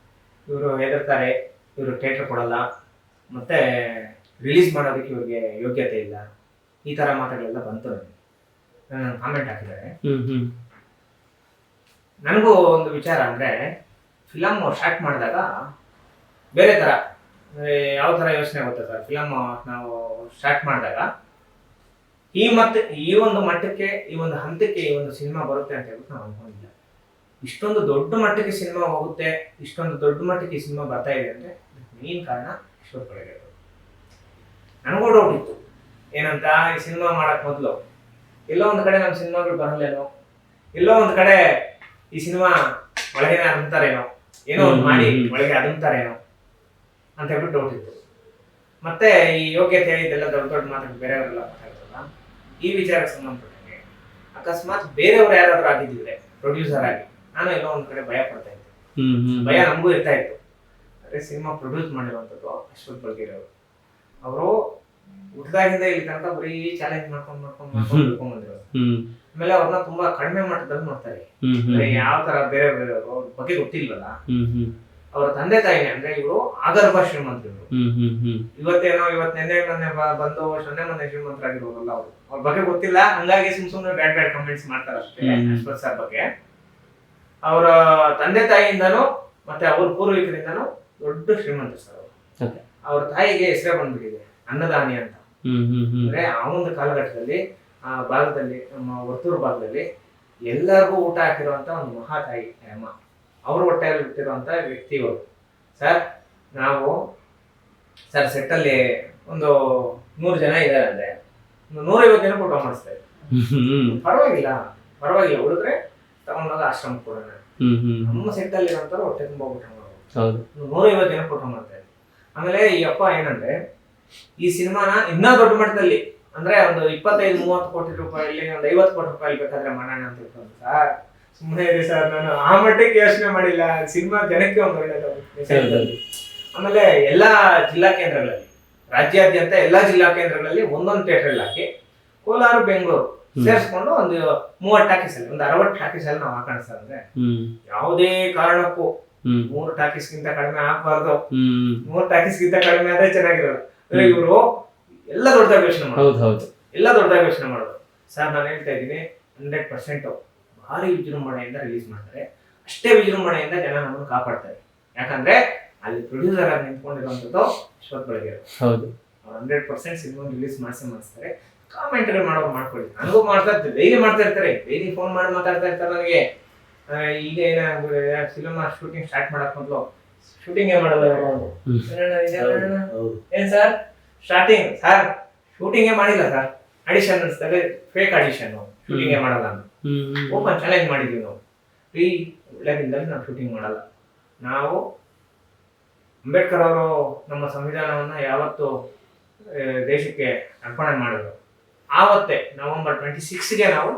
C: ಇವರು ಹೆದರ್ತಾರೆ, ಇವರು ಥಿಯೇಟರ್ ಕೊಡಲ್ಲ, ಮತ್ತೆ ರಿಲೀಸ್ ಮಾಡೋದಕ್ಕೆ ಇವ್ರಿಗೆ ಯೋಗ್ಯತೆ ಇಲ್ಲ, ಈ ತರ ಮಾತುಗಳೆಲ್ಲ ಬಂತು. ನನ್ನ ಕಾಮೆಂಟ್ ಹಾಕಿದ್ದಾರೆ. ನನಗೂ ಒಂದು ವಿಚಾರ ಅಂದ್ರೆ, ಫಿಲಮ್ ಸ್ಟಾರ್ಟ್ ಮಾಡಿದಾಗ ಬೇರೆ ಥರ ಯಾವ ಥರ ಯೋಚನೆ ಆಗುತ್ತೆ ಸರ್. ಫಿಲಮ್ ನಾವು ಸ್ಟಾರ್ಟ್ ಮಾಡಿದಾಗ ಈ ಒಂದು ಮಟ್ಟಕ್ಕೆ, ಈ ಒಂದು ಹಂತಕ್ಕೆ ಈ ಒಂದು ಸಿನಿಮಾ ಬರುತ್ತೆ ಅಂತ ಹೇಳ್ಬಿಟ್ಟು ನಾವು ಅನ್ಕೊಂಡಿಲ್ಲ. ಇಷ್ಟೊಂದು ದೊಡ್ಡ ಮಟ್ಟಕ್ಕೆ ಸಿನಿಮಾ ಹೋಗುತ್ತೆ, ಇಷ್ಟೊಂದು ದೊಡ್ಡ ಮಟ್ಟಕ್ಕೆ ಈ ಸಿನಿಮಾ ಬರ್ತಾ ಇದೆ ಅಂದ್ರೆ ಮೇನ್ ಕಾರಣ ಈಶ್ವರ್ ಕೊಳಗೆ. ನನಗೂ ಡೌಟ್ ಇತ್ತು ಏನಂತ, ಈ ಸಿನಿಮಾ ಮಾಡಕ್ ಮೊದಲು ಎಲ್ಲೋ ಒಂದು ಕಡೆ ನಮ್ಮ ಸಿನಿಮಾಗಳು ಬರಲ್ಲೇನೋ, ಎಲ್ಲೋ ಒಂದು ಕಡೆ ಈ ಸಿನಿಮಾ ಒಳಗೇನೆ ಅದಂತಾರೇನೋ, ಏನೋ ಒಂದು ಮಾಡಿ ಒಳಗೆ ಅದಂತಾರೇನೋ ಅಂತ ಹೇಳ್ಬಿಟ್ಟು ಡೌಟ್ ಇತ್ತು. ಮತ್ತೆ ಈ ಯೋಗ್ಯತೆ ಇದೆಲ್ಲ ದೊಡ್ಡ ದೊಡ್ಡ ಮಾತಾಡಿ ಬೇರೆಯವರೆಲ್ಲ ಮಾತಾಡ್ತಾರಲ್ಲ, ಈ ವಿಚಾರಕ್ಕೆ ಸಂಬಂಧಪಟ್ಟಂಗೆ ಅಕಸ್ಮಾತ್ ಬೇರೆಯವ್ರು ಯಾರಾದ್ರೂ ಆಗಿದ್ದಿದ್ರೆ ಪ್ರೊಡ್ಯೂಸರ್ ಆಗಿ, ನಾನು ಎಲ್ಲೋ ಒಂದ್ ಕಡೆ ಭಯ ಪಡ್ತಾ ಇದ್ದೆ. ಭಯ ನಮಗೂ ಇರ್ತಾ ಇತ್ತು. ಅದೇ ಸಿನಿಮಾ ಪ್ರೊಡ್ಯೂಸ್ ಮಾಡಿರುವಂಥದ್ದು ಅಶ್ವಥ್ ಬಳ್ಗೇರಿ ಅವರು ಹುಟ್ಟದಾಗಿಂದ ಇಲ್ಲಿ ತನಕ ಬರೀ ಚಾಲೆಂಜ್ ಮಾಡ್ಕೊಂಡು ಬಂದಿರೋದು. ಆಮೇಲೆ ಅವ್ರನ್ನ ತುಂಬಾ ಕಡಿಮೆ ಮಟ್ಟದಲ್ಲಿ ನೋಡ್ತಾರೆ. ಯಾವ ತರ ಬೇರೆ ಬೇರೆಯವರು ಅವ್ರ ಬಗ್ಗೆ ಗೊತ್ತಿಲ್ವಲ್ಲ. ಅವರ ತಂದೆ ತಾಯಿನೇ ಅಂದ್ರೆ ಇವರು ಆಗರ್ಭ ಶ್ರೀಮಂತರು. ಇವತ್ತು ನೆನ್ನೆ ಮೊನ್ನೆ ಬಂದು ಮೊನ್ನೆ ಶ್ರೀಮಂತರಾಗಿರೋರಲ್ಲ ಅವರು. ಅವ್ರ ಬಗ್ಗೆ ಗೊತ್ತಿಲ್ಲ, ಹಂಗಾಗಿ ಸುಮ್ನೆ ಬ್ಯಾಡ್ ಕಮೆಂಟ್ಸ್ ಮಾಡ್ತಾರೆ ಅಷ್ಟೇ ಅಶ್ವಥ್ ಸರ್ ಬಗ್ಗೆ. ಅವರ ತಂದೆ ತಾಯಿಯಿಂದನೂ ಮತ್ತೆ ಅವ್ರ ಪೂರ್ವಿಕರಿಂದನೂ ದೊಡ್ಡ ಶ್ರೀಮಂತ ಸರ್ ಅವರು. ಅವ್ರ ತಾಯಿಗೆ ಹೆಸರೇ ಬಂದ್ಬಿಟ್ಟಿದೆ ಅನ್ನದಾನಿ ಅಂತ. ಅಂದ್ರೆ ಆ ಒಂದು ಕಾಲಘಟ್ಟದಲ್ಲಿ ಆ ಭಾಗದಲ್ಲಿ, ನಮ್ಮ ವರ್ತೂರು ಭಾಗದಲ್ಲಿ ಎಲ್ಲರಿಗೂ ಊಟ ಹಾಕಿರುವಂತ ಒಂದು ಮಹಾ ತಾಯಿ ಅಮ್ಮ. ಅವ್ರ ಹೊಟ್ಟೆಯಲ್ಲಿ ಬಿಟ್ಟಿರುವಂತ ವ್ಯಕ್ತಿಗಳು. ಸರ್ ನಾವು ಸರ್ ಸೆಟ್ಟಲ್ಲಿ ಒಂದು 100 ಜನ ಇದ್ದಾರೆ ಅಂದ್ರೆ 150 ಜನ ಊಟ ಮಾಡಿಸ್ತಾ ಇದ್ದೀವಿ. ಪರವಾಗಿಲ್ಲ ಹುಡುಗ್ರೆ ತಗೊಂಡೋಗ ಆಶ್ರಮ ಕೊಡೋಣ. ನಮ್ಮ ಸೆಟ್ಟಲ್ಲಿ ಇರೋಂಥವ್ರು ಹೊಟ್ಟೆ ತುಂಬ ಊಟ ಮಾಡೋದು. 150 ಜನ ಊಟ ಮಾಡ್ತಾ ಇದ್ವಿ. ಆಮೇಲೆ ಈ ಅಪ್ಪ ಏನಂದ್ರೆ ಈ ಸಿನಿಮಾನ ಇನ್ನೂ ದೊಡ್ಡ ಮಟ್ಟದಲ್ಲಿ ಅಂದ್ರೆ ಒಂದು 25-30 ಕೋಟಿ ರೂಪಾಯಲ್ಲಿ, ಒಂದು 50 ಕೋಟಿ ರೂಪಾಯಿ ಬೇಕಾದ್ರೆ ಮಾಡೋಣ ಅಂತ ಇಟ್ಕೊಂಡು ಸರ್ ಸುಮ್ಮನೆ ಇದೆ ಸರ್, ನಾನು ಆ ಮಟ್ಟಕ್ಕೆ ಯೋಚನೆ ಮಾಡಿಲ್ಲ. ಸಿನಿಮಾ ಜನಕ್ಕೆ ಒಂದು ಒಳ್ಳೆಯದು. ಆಮೇಲೆ ಎಲ್ಲಾ ಜಿಲ್ಲಾ ಕೇಂದ್ರಗಳಲ್ಲಿ, ರಾಜ್ಯಾದ್ಯಂತ ಎಲ್ಲಾ ಜಿಲ್ಲಾ ಕೇಂದ್ರಗಳಲ್ಲಿ ಒಂದೊಂದು ಥಿಯೇಟರ್ ಹಾಕಿ, ಕೋಲಾರ, ಬೆಂಗಳೂರು ಸೇರಿಸ್ಕೊಂಡು ಒಂದು 30 ಟಾಕೀಸಲ್ಲಿ, ಒಂದು 60 ಟಾಕೀಸಲ್ಲಿ ನಾವು ಹಾಕೋಣ ಸರ್. ಅಂದ್ರೆ ಯಾವುದೇ ಕಾರಣಕ್ಕೂ 3 ಟಾಕೀಸ್ಗಿಂತ ಕಡಿಮೆ ಆಗ್ಬಾರ್ದು. 3 ಟಾಕೀಸ್ಗಿಂತ ಕಡಿಮೆ ಆದ್ರೆ ಚೆನ್ನಾಗಿರಲ್ಲ. ಅಂದ್ರೆ ಇವರು ಎಲ್ಲ ದೊಡ್ಡದಾಗಿ ಯೋಚನೆ ಮಾಡೋದು. ಸರ್ ನಾನು ಹೇಳ್ತಾ ಇದ್ದೀನಿ 100% ಭಾರಿ ವಿಜೃಂಭಣೆಯಿಂದ ರಿಲೀಸ್ ಮಾಡ್ತಾರೆ. ಅಷ್ಟೇ ವಿಜೃಂಭಣೆಯಿಂದ ಜನ ನಮ್ಮನ್ನು ಕಾಪಾಡ್ತಾರೆ. ಯಾಕಂದ್ರೆ ಅಲ್ಲಿ ಪ್ರೊಡ್ಯೂಸರ್ ಆಗಿ ನಿಂತ್ಕೊಂಡಿರುವಂಥದ್ದು ಅಶ್ವಥ್ ಬಳ್ಗೇರಿ. ಅವ್ರು 100% ಸಿನಿಮಾ ರಿಲೀಸ್ ಮಾಡಿಸ್ತಾರೆ. ಕಾಮೆಂಟ್ರಿ ಮಾಡೋರು ಮಾಡ್ಕೊಳ್ಳಿ. ನನಗೂ ಮಾಡ್ತಾ ಇರ್ತಾರೆ, ಡೈಲಿ ಮಾಡ್ತಾ ಇರ್ತಾರೆ, ಡೈಲಿ ಫೋನ್ ಮಾಡಿ ಮಾತಾಡ್ತಾ ಇರ್ತಾರೆ ನನಗೆ. ಈಗ ಸಿನಿಮಾ ಶೂಟಿಂಗ್ ಸ್ಟಾರ್ಟ್ ಮಾಡಕ್ ಮೊದಲು ಶೂಟಿಂಗ್ ಮಾಡಲ್ಲ ಏನ್ ಸರ್ ಸ್ಟಾರ್ಟಿಂಗ್ ಸರ್ ಶೂಟಿಂಗೇ ಮಾಡಿಲ್ಲ ಸರ್, ಆಡಿಷನ್ ಅನ್ಸ್ತಾರೆ, ಫೇಕ್ ಆಡಿಷನ್, ಶೂಟಿಂಗೇ ಮಾಡಲ್ಲ ಅಂತ ಓಪನ್ ಚಾಲೆಂಜ್ ಮಾಡಿದ್ವಿ ನಾವು. ಒಳ್ಳೆ ದಿನದಲ್ಲಿ ನಾವು ಶೂಟಿಂಗ್ ಮಾಡಲ್ಲ. ನಾವು ಅಂಬೇಡ್ಕರ್ ಅವರು ನಮ್ಮ ಸಂವಿಧಾನವನ್ನ ಯಾವತ್ತು ದೇಶಕ್ಕೆ ಅರ್ಪಣೆ ಮಾಡಿದ್ರು ಆವತ್ತೇ ನವೆಂಬರ್ 26ಗೆ ನಾವು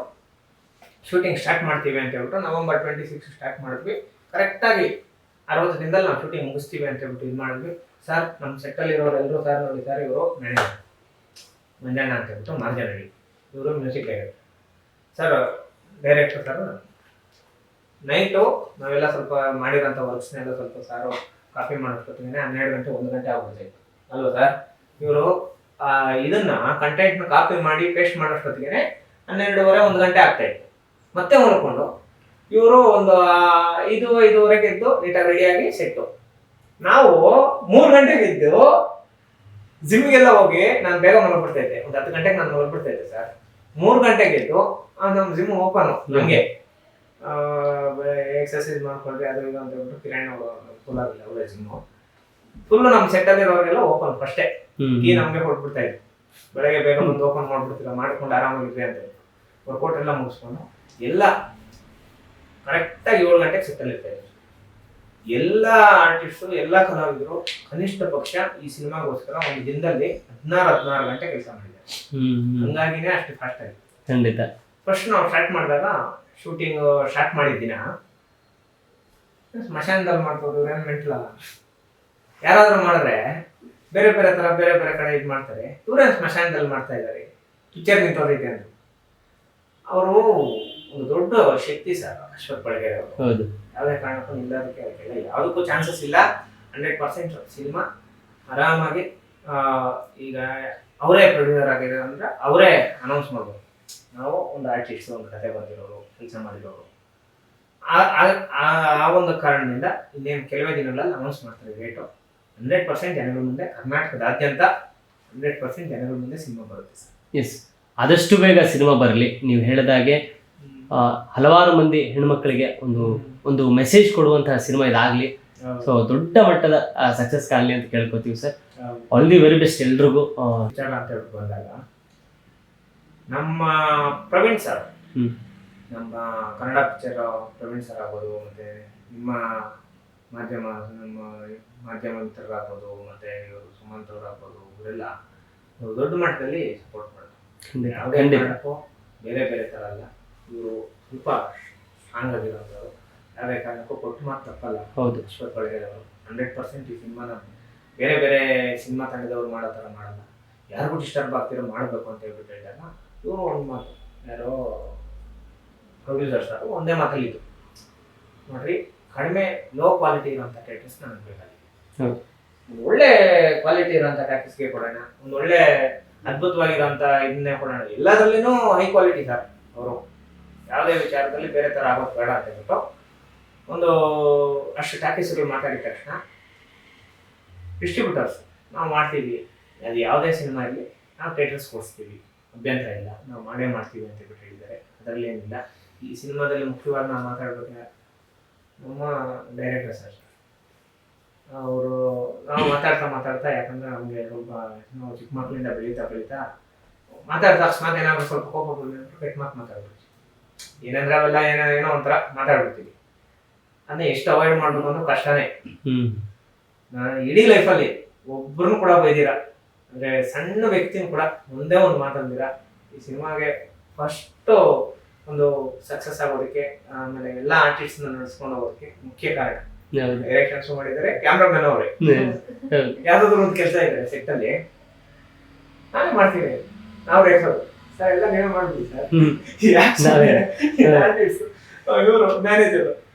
C: ಶೂಟಿಂಗ್ ಸ್ಟಾರ್ಟ್ ಮಾಡ್ತೀವಿ ಅಂತ ಹೇಳ್ಬಿಟ್ಟು ನವೆಂಬರ್ 26 ಸ್ಟಾರ್ಟ್ ಮಾಡಿದ್ವಿ. ಕರೆಕ್ಟಾಗಿ 60 ದಿನದಲ್ಲಿ ನಾವು ಶೂಟಿಂಗ್ ಮುಗಿಸ್ತೀವಿ ಅಂತ ಹೇಳ್ಬಿಟ್ಟು ಇದು ಮಾಡಿದ್ವಿ. ಸರ್ ನಮ್ಮ ಸೆಟ್ಟಲ್ಲಿ ಇರೋರು ಎಲ್ಲರೂ ಸರ್ ನೋಡಿ ಸರ್, ಇವರು ಮಂಜಣ್ಣ ಅಂತ ಹೇಳ್ಬಿಟ್ಟು ಮಾರ್ಜನಹಳ್ಳಿ, ಇವರು music director sir, director sir. Night ನಾವೆಲ್ಲ ಸ್ವಲ್ಪ ಮಾಡಿರೋಂಥ ವರ್ಕ್ಸ್ನೆಲ್ಲ ಸ್ವಲ್ಪ ಸಾರು ಕಾಪಿ ಮಾಡೋಷ್ಟೊತ್ತಿಗೆ 12 ಗಂಟೆ 1 ಗಂಟೆ ಆಗ್ಬಿಡ್ತಾಯಿತ್ತು ಅಲ್ವಾ ಸರ್. ಇವರು ಇದನ್ನ ಕಂಟೆಂಟ್ನ ಕಾಪಿ ಮಾಡಿ ಪೇಸ್ಟ್ ಮಾಡೋಷ್ಟೊತ್ತಿಗೆ 12:30 1 ಗಂಟೆ ಆಗ್ತಾಯಿತ್ತು. ಮತ್ತೆ ಹೊಲ್ಕೊಂಡು ಇವರು ಒಂದು 5-5:30 ಎದ್ದು ನೀಟಾಗಿ ರೆಡಿಯಾಗಿ ಸೆಟ್ಟು. ನಾವು 3 ಗಂಟೆಗೆ ಇದ್ದು ಜಿಮ್ಗೆಲ್ಲ ಹೋಗಿ ನಾನು ಬೇಗ ಮಲಗ್ಬಿಡ್ತಾ ಇದ್ದೆ. ಒಂದು 10 ಗಂಟೆಗೆ ನಾನು ಮಲಗ್ಬಿಡ್ತಾ ಇದ್ದೆ ಸರ್. 3 ಗಂಟೆಗೆ ಇದ್ದು ನಮ್ಮ ಜಿಮ್ ಓಪನ್, ನಮಗೆ ಎಕ್ಸರ್ಸೈಸ್ ಮಾಡ್ಕೊಂಡ್ರೆ ಅದು ಇದು ಅಂತ ಹೇಳ್ಬಿಟ್ಟು ಕಿರಣ್ ಅವರು ಫುಲ್ ಆಗಿಲ್ಲ ಅವರೇ ಜಿಮ್ಮು ಫುಲ್ಲು ನಮ್ಮ ಸೆಟ್ಟಲ್ಲಿರೋರಿಗೆಲ್ಲ ಓಪನ್ ಫಸ್ಟೇ ಈ ನಮಗೆ ಕೊಟ್ಬಿಡ್ತಾ ಇದ್ವಿ. ಬೆಳಗ್ಗೆ ಬೇಗ ಬಂದು ಓಪನ್ ಮಾಡ್ಬಿಡ್ತೀರ, ಮಾಡ್ಕೊಂಡು ಆರಾಮಾಗಿದ್ರಿ ಅಂತ ವರ್ಕೌಟ್ ಎಲ್ಲ ಮುಗಿಸ್ಕೊಂಡು ಎಲ್ಲ ಕರೆಕ್ಟಾಗಿ 7 ಗಂಟೆಗೆ ಸೆಟ್ಟಲ್ಲಿ ಇರ್ತಾ ಇದ್ವಿ. ಎಲ್ಲ ಆರ್ಟಿಸ್ಟು, ಎಲ್ಲ ಕಲಾವಿದರು ಕನಿಷ್ಠ ಪಕ್ಷ ಈ ಸಿನಿಮಾಗೋಸ್ಕರ ಒಂದು ದಿನದಲ್ಲಿ 16 ಗಂಟೆ ಕೆಲಸ ಮಾಡಿದ್ದಾರೆ. ಹಂಗಾಗಿನೇ ಅಷ್ಟು ಫಾಸ್ಟ್ ಆಗಿ.
A: ಖಂಡಿತ.
C: ಫಸ್ಟ್ ನಾವು ಸ್ಟಾರ್ಟ್ ಮಾಡಿದಾಗ ಶೂಟಿಂಗ್ ಸ್ಟಾರ್ಟ್ ಮಾಡಿದ ದಿನ ಸ್ಮಶಾನದಲ್ಲಿ ಮಾಡ್ಬೋದು, ಏನು ಮೆಂಟ್ಲಲ್ಲ. ಯಾರಾದ್ರೂ ಮಾಡಿದ್ರೆ ಬೇರೆ ಬೇರೆ ತರ ಬೇರೆ ಬೇರೆ ಕಡೆ ಇದು ಮಾಡ್ತಾರೆ. ಇವ್ರೇನು ಸ್ಮಶಾನದಲ್ಲಿ ಮಾಡ್ತಾ ಇದ್ದಾರೆ, ಪಿಕ್ಚರ್ ನಿಂತೋದೈತೆ ಅಂತ. ಅವರು ಒಂದು ದೊಡ್ಡ ಶಕ್ತಿ ಸರ್ ಅಶ್ವಥ್ ಬಳ್ಗೇರಿ ಅವರು. ಯಾವುದೇ ಕಾರಣಕ್ಕೂ ನಿಲ್ಲೋದಕ್ಕೆ ಅದಕ್ಕೆಲ್ಲ ಯಾವುದಕ್ಕೂ ಚಾನ್ಸಸ್ ಇಲ್ಲ. 100% ಸಿನಿಮಾ ಆರಾಮಾಗಿ ಈಗ ಅವರೇ ಪ್ರೊಡ್ಯೂಸರ್ ಆಗಿದ್ದಾರೆ ಅಂದ್ರೆ ಅವರೇ ಅನೌನ್ಸ್ ಮಾಡ್ಬೋದು. ನಾವು ಒಂದು ಆರ್ಟಿಸ್ಟ್, ಒಂದು ಕತೆ ಬಂದಿರೋರು, ಕೆಲಸ ಮಾಡಿರೋರು, ಆ ಒಂದು ಕಾರಣದಿಂದ ಇನ್ನೇನು ಕೆಲವೇ ದಿನಗಳಲ್ಲಿ ಅನೌನ್ಸ್ ಮಾಡ್ತಾರೆ ಡೇಟು. 100% ಜನಗಳ ಮುಂದೆ, ಕರ್ನಾಟಕದಾದ್ಯಂತ 100% ಜನಗಳ ಮುಂದೆ ಸಿನಿಮಾ ಬರುತ್ತೆ ಸರ್.
A: ಎಸ್. ಆದಷ್ಟು ಬೇಗ ಸಿನಿಮಾ ಬರಲಿ. ನೀವು ಹೇಳಿದಾಗೆ ಹಲವಾರು ಮಂದಿ ಹೆಣ್ಮಕ್ಳಿಗೆ ಒಂದು ಮೆಸೇಜ್ ಕೊಡುವಂತಹ ಸಿನಿಮಾ ಇದಾಗಲಿ. ಸೊ ದೊಡ್ಡ ಮಟ್ಟದ ಸಕ್ಸಸ್ ಆಗಲಿ ಅಂತ ಕೇಳ್ಕೊತೀವಿ sir. All the very best ಎಲ್ರಿಗೂ.
C: ವಿಚಾರ ಅಂತ ಹೇಳ್ಬಿಟ್ಟು ಬಂದಾಗ ನಮ್ಮ ಪ್ರವೀಣ್ ಸರ್, ನಮ್ಮ ಕನ್ನಡ ಪಿಕ್ಚರ್ ಪ್ರವೀಣ್ ಸರ್ ಆಗ್ಬೋದು, ಮತ್ತೆ ನಿಮ್ಮ ನಮ್ಮ ಮಾಧ್ಯಮ ಮಿತ್ರರಾಗ್ಬೋದು, ಮತ್ತೆ ಇವರು ಸುಮಂತ್ ಅವ್ರು ಆಗ್ಬೋದು, ಇವರೆಲ್ಲ ದೊಡ್ಡ ಮಟ್ಟದಲ್ಲಿ ಸಪೋರ್ಟ್ ಮಾಡೋದು. ಯಾವುದೇ ಕಾರಣಕ್ಕೂ ಬೇರೆ ಬೇರೆ ಥರ ಅಲ್ಲ, ಇವರು ಸ್ವಲ್ಪ ಸ್ಟ್ರಾಂಗ್ ಆಗಿರೋದು. ಯಾವುದೇ ಕಾರಣಕ್ಕೂ ಕೊಟ್ಟು ಮಾತು ತಪ್ಪಲ್ಲ.
A: ಹೌದು,
C: ಅಶ್ವಥ್ ಬಳ್ಗೇರವರು 100% ಈ ಸಿನಿಮಾನ ಬೇರೆ ಬೇರೆ ಸಿನಿಮಾ ತಂಡದವ್ರು ಮಾಡೋ ಥರ ಮಾಡಲ್ಲ. ಯಾರಿಗೂ ಡಿಸ್ಟರ್ಬ್ ಆಗ್ತಿರೋ ಮಾಡಬೇಕು ಅಂತ ಹೇಳ್ಬಿಟ್ಟು ಹೇಳಿದಾಗ ಇವರು ಒಂದು ಮಾತು, ಯಾರೋ ಪ್ರೊಡ್ಯೂಸರ್ಸ್ ಅವರು ಒಂದೇ ಮಾತಲ್ಲಿದ್ದು, ನೋಡ್ರಿ ಕಡಿಮೆ ಲೋ ಕ್ವಾಲಿಟಿ ಇರೋಂಥ ಟೈಟಲ್ಸ್ ನನಗೆ ಬೇಕಾಗಿದೆ, ಒಂದು ಒಳ್ಳೆ ಕ್ವಾಲಿಟಿ ಇರೋಂಥ ಟೈಟಲ್ಸ್ಗೆ ಕೊಡೋಣ, ಒಂದು ಒಳ್ಳೆ ಅದ್ಭುತವಾಗಿರೋಂಥ ಇದನ್ನೇ ಕೊಡೋಣ. ಎಲ್ಲದರಲ್ಲಿನೂ ಹೈ ಕ್ವಾಲಿಟಿ ಸರ್ ಅವರು, ಯಾವುದೇ ವಿಚಾರದಲ್ಲಿ ಬೇರೆ ಥರ ಆಗೋದು ಬೇಡ ಅಂತ ಹೇಳ್ಬಿಟ್ಟು ಒಂದು ಅಷ್ಟು ಟಾಕೀಸ್ಗಳು ಮಾತಾಡಿದ ತಕ್ಷಣ ಡಿಸ್ಟ್ರಿಬ್ಯೂಟರ್ಸ್ ನಾವು ಮಾಡ್ತೀವಿ, ಅದು ಯಾವುದೇ ಸಿನಿಮಾ ಇರಲಿ ನಾವು ಥಿಯೇಟರ್ಸ್ ಕೊಡಿಸ್ತೀವಿ, ಅಭ್ಯಂತರ ಇಲ್ಲ, ನಾವು ಮಾಡೇ ಮಾಡ್ತೀವಿ ಅಂತ ಹೇಳ್ಬಿಟ್ಟು ಹೇಳಿದ್ದಾರೆ. ಅದರಲ್ಲಿ ಏನಿಲ್ಲ. ಈ ಸಿನಿಮಾದಲ್ಲಿ ಮುಖ್ಯವಾಗಿ ನಾವು ಮಾತಾಡ್ಬೇಕಾದ್ರೆ ನಮ್ಮ ಡೈರೆಕ್ಟರ್ ಸರ್ ಅವರು, ನಾವು ಮಾತಾಡ್ತಾ ಯಾಕಂದ್ರೆ ನಮಗೆ ಸ್ವಲ್ಪ ನಾವು ಚಿಕ್ಕ ಮಕ್ಕಳಿಂದ ಬೆಳೀತಾ ಮಾತಾಡ್ತಾ ಅಕಸ್ಮಾತ್ ಏನಾದ್ರು ಸ್ವಲ್ಪ ಕೋಪ ಬಂದ್ರೆ ಕೆಟ್ಟ ಮಾತಾಡ್ಬಿಡ್ತೀವಿ. ಏನಂದ್ರೆ ಅವೆಲ್ಲ ಏನೋ ಒಂಥರ ಮಾತಾಡ್ಬಿಡ್ತೀವಿ. ಅದನ್ನ ಎಷ್ಟು ಅವಾಯ್ಡ್ ಮಾಡ್ಬೇಕು ಅಂದ್ರೆ ಕಷ್ಟನೇ. ನಾನು ಇಡೀ ಲೈಫಲ್ಲಿ ಒಬ್ಬರನ್ನು ಕೂಡ ಬೈದಿರಾ, ಅಂದ್ರೆ ಸಣ್ಣ ವ್ಯಕ್ತಿನ ಕೂಡ ಒಂದೇ ಒಂದು ಮಾತಾಡ್ದಿರಾ. ಈ ಸಿನಿಮಾಗೆ ಫಸ್ಟ್ ಒಂದು ಸಕ್ಸಸ್ ಆಗೋದಕ್ಕೆ, ಆಮೇಲೆ ಎಲ್ಲ ಆರ್ಟಿಸ್ಟ್ ನಡೆಸ್ಕೊಂಡು ಹೋಗೋದಕ್ಕೆ ಮುಖ್ಯ ಕಾರಣ ಡೈರೆಕ್ಷನ್ಸ್ ಮಾಡಿದ್ದಾರೆ, ಕ್ಯಾಮ್ರಾಮನ್ ಅವರೇ. ಯಾವ್ದಾದ್ರು ಒಂದು ಕೆಲಸ ಇದೆ ಸೆಟ್ ಅಲ್ಲಿ, ನಾನೇ ಮಾಡ್ತೀನಿ, ನಾವು ರೇಸೋದು ಸರ್, ಎಲ್ಲ ನೀವೇ ಮಾಡ್ಬಿಡಿ ಸರ್. ಇವರು ಮ್ಯಾನೇಜರ್,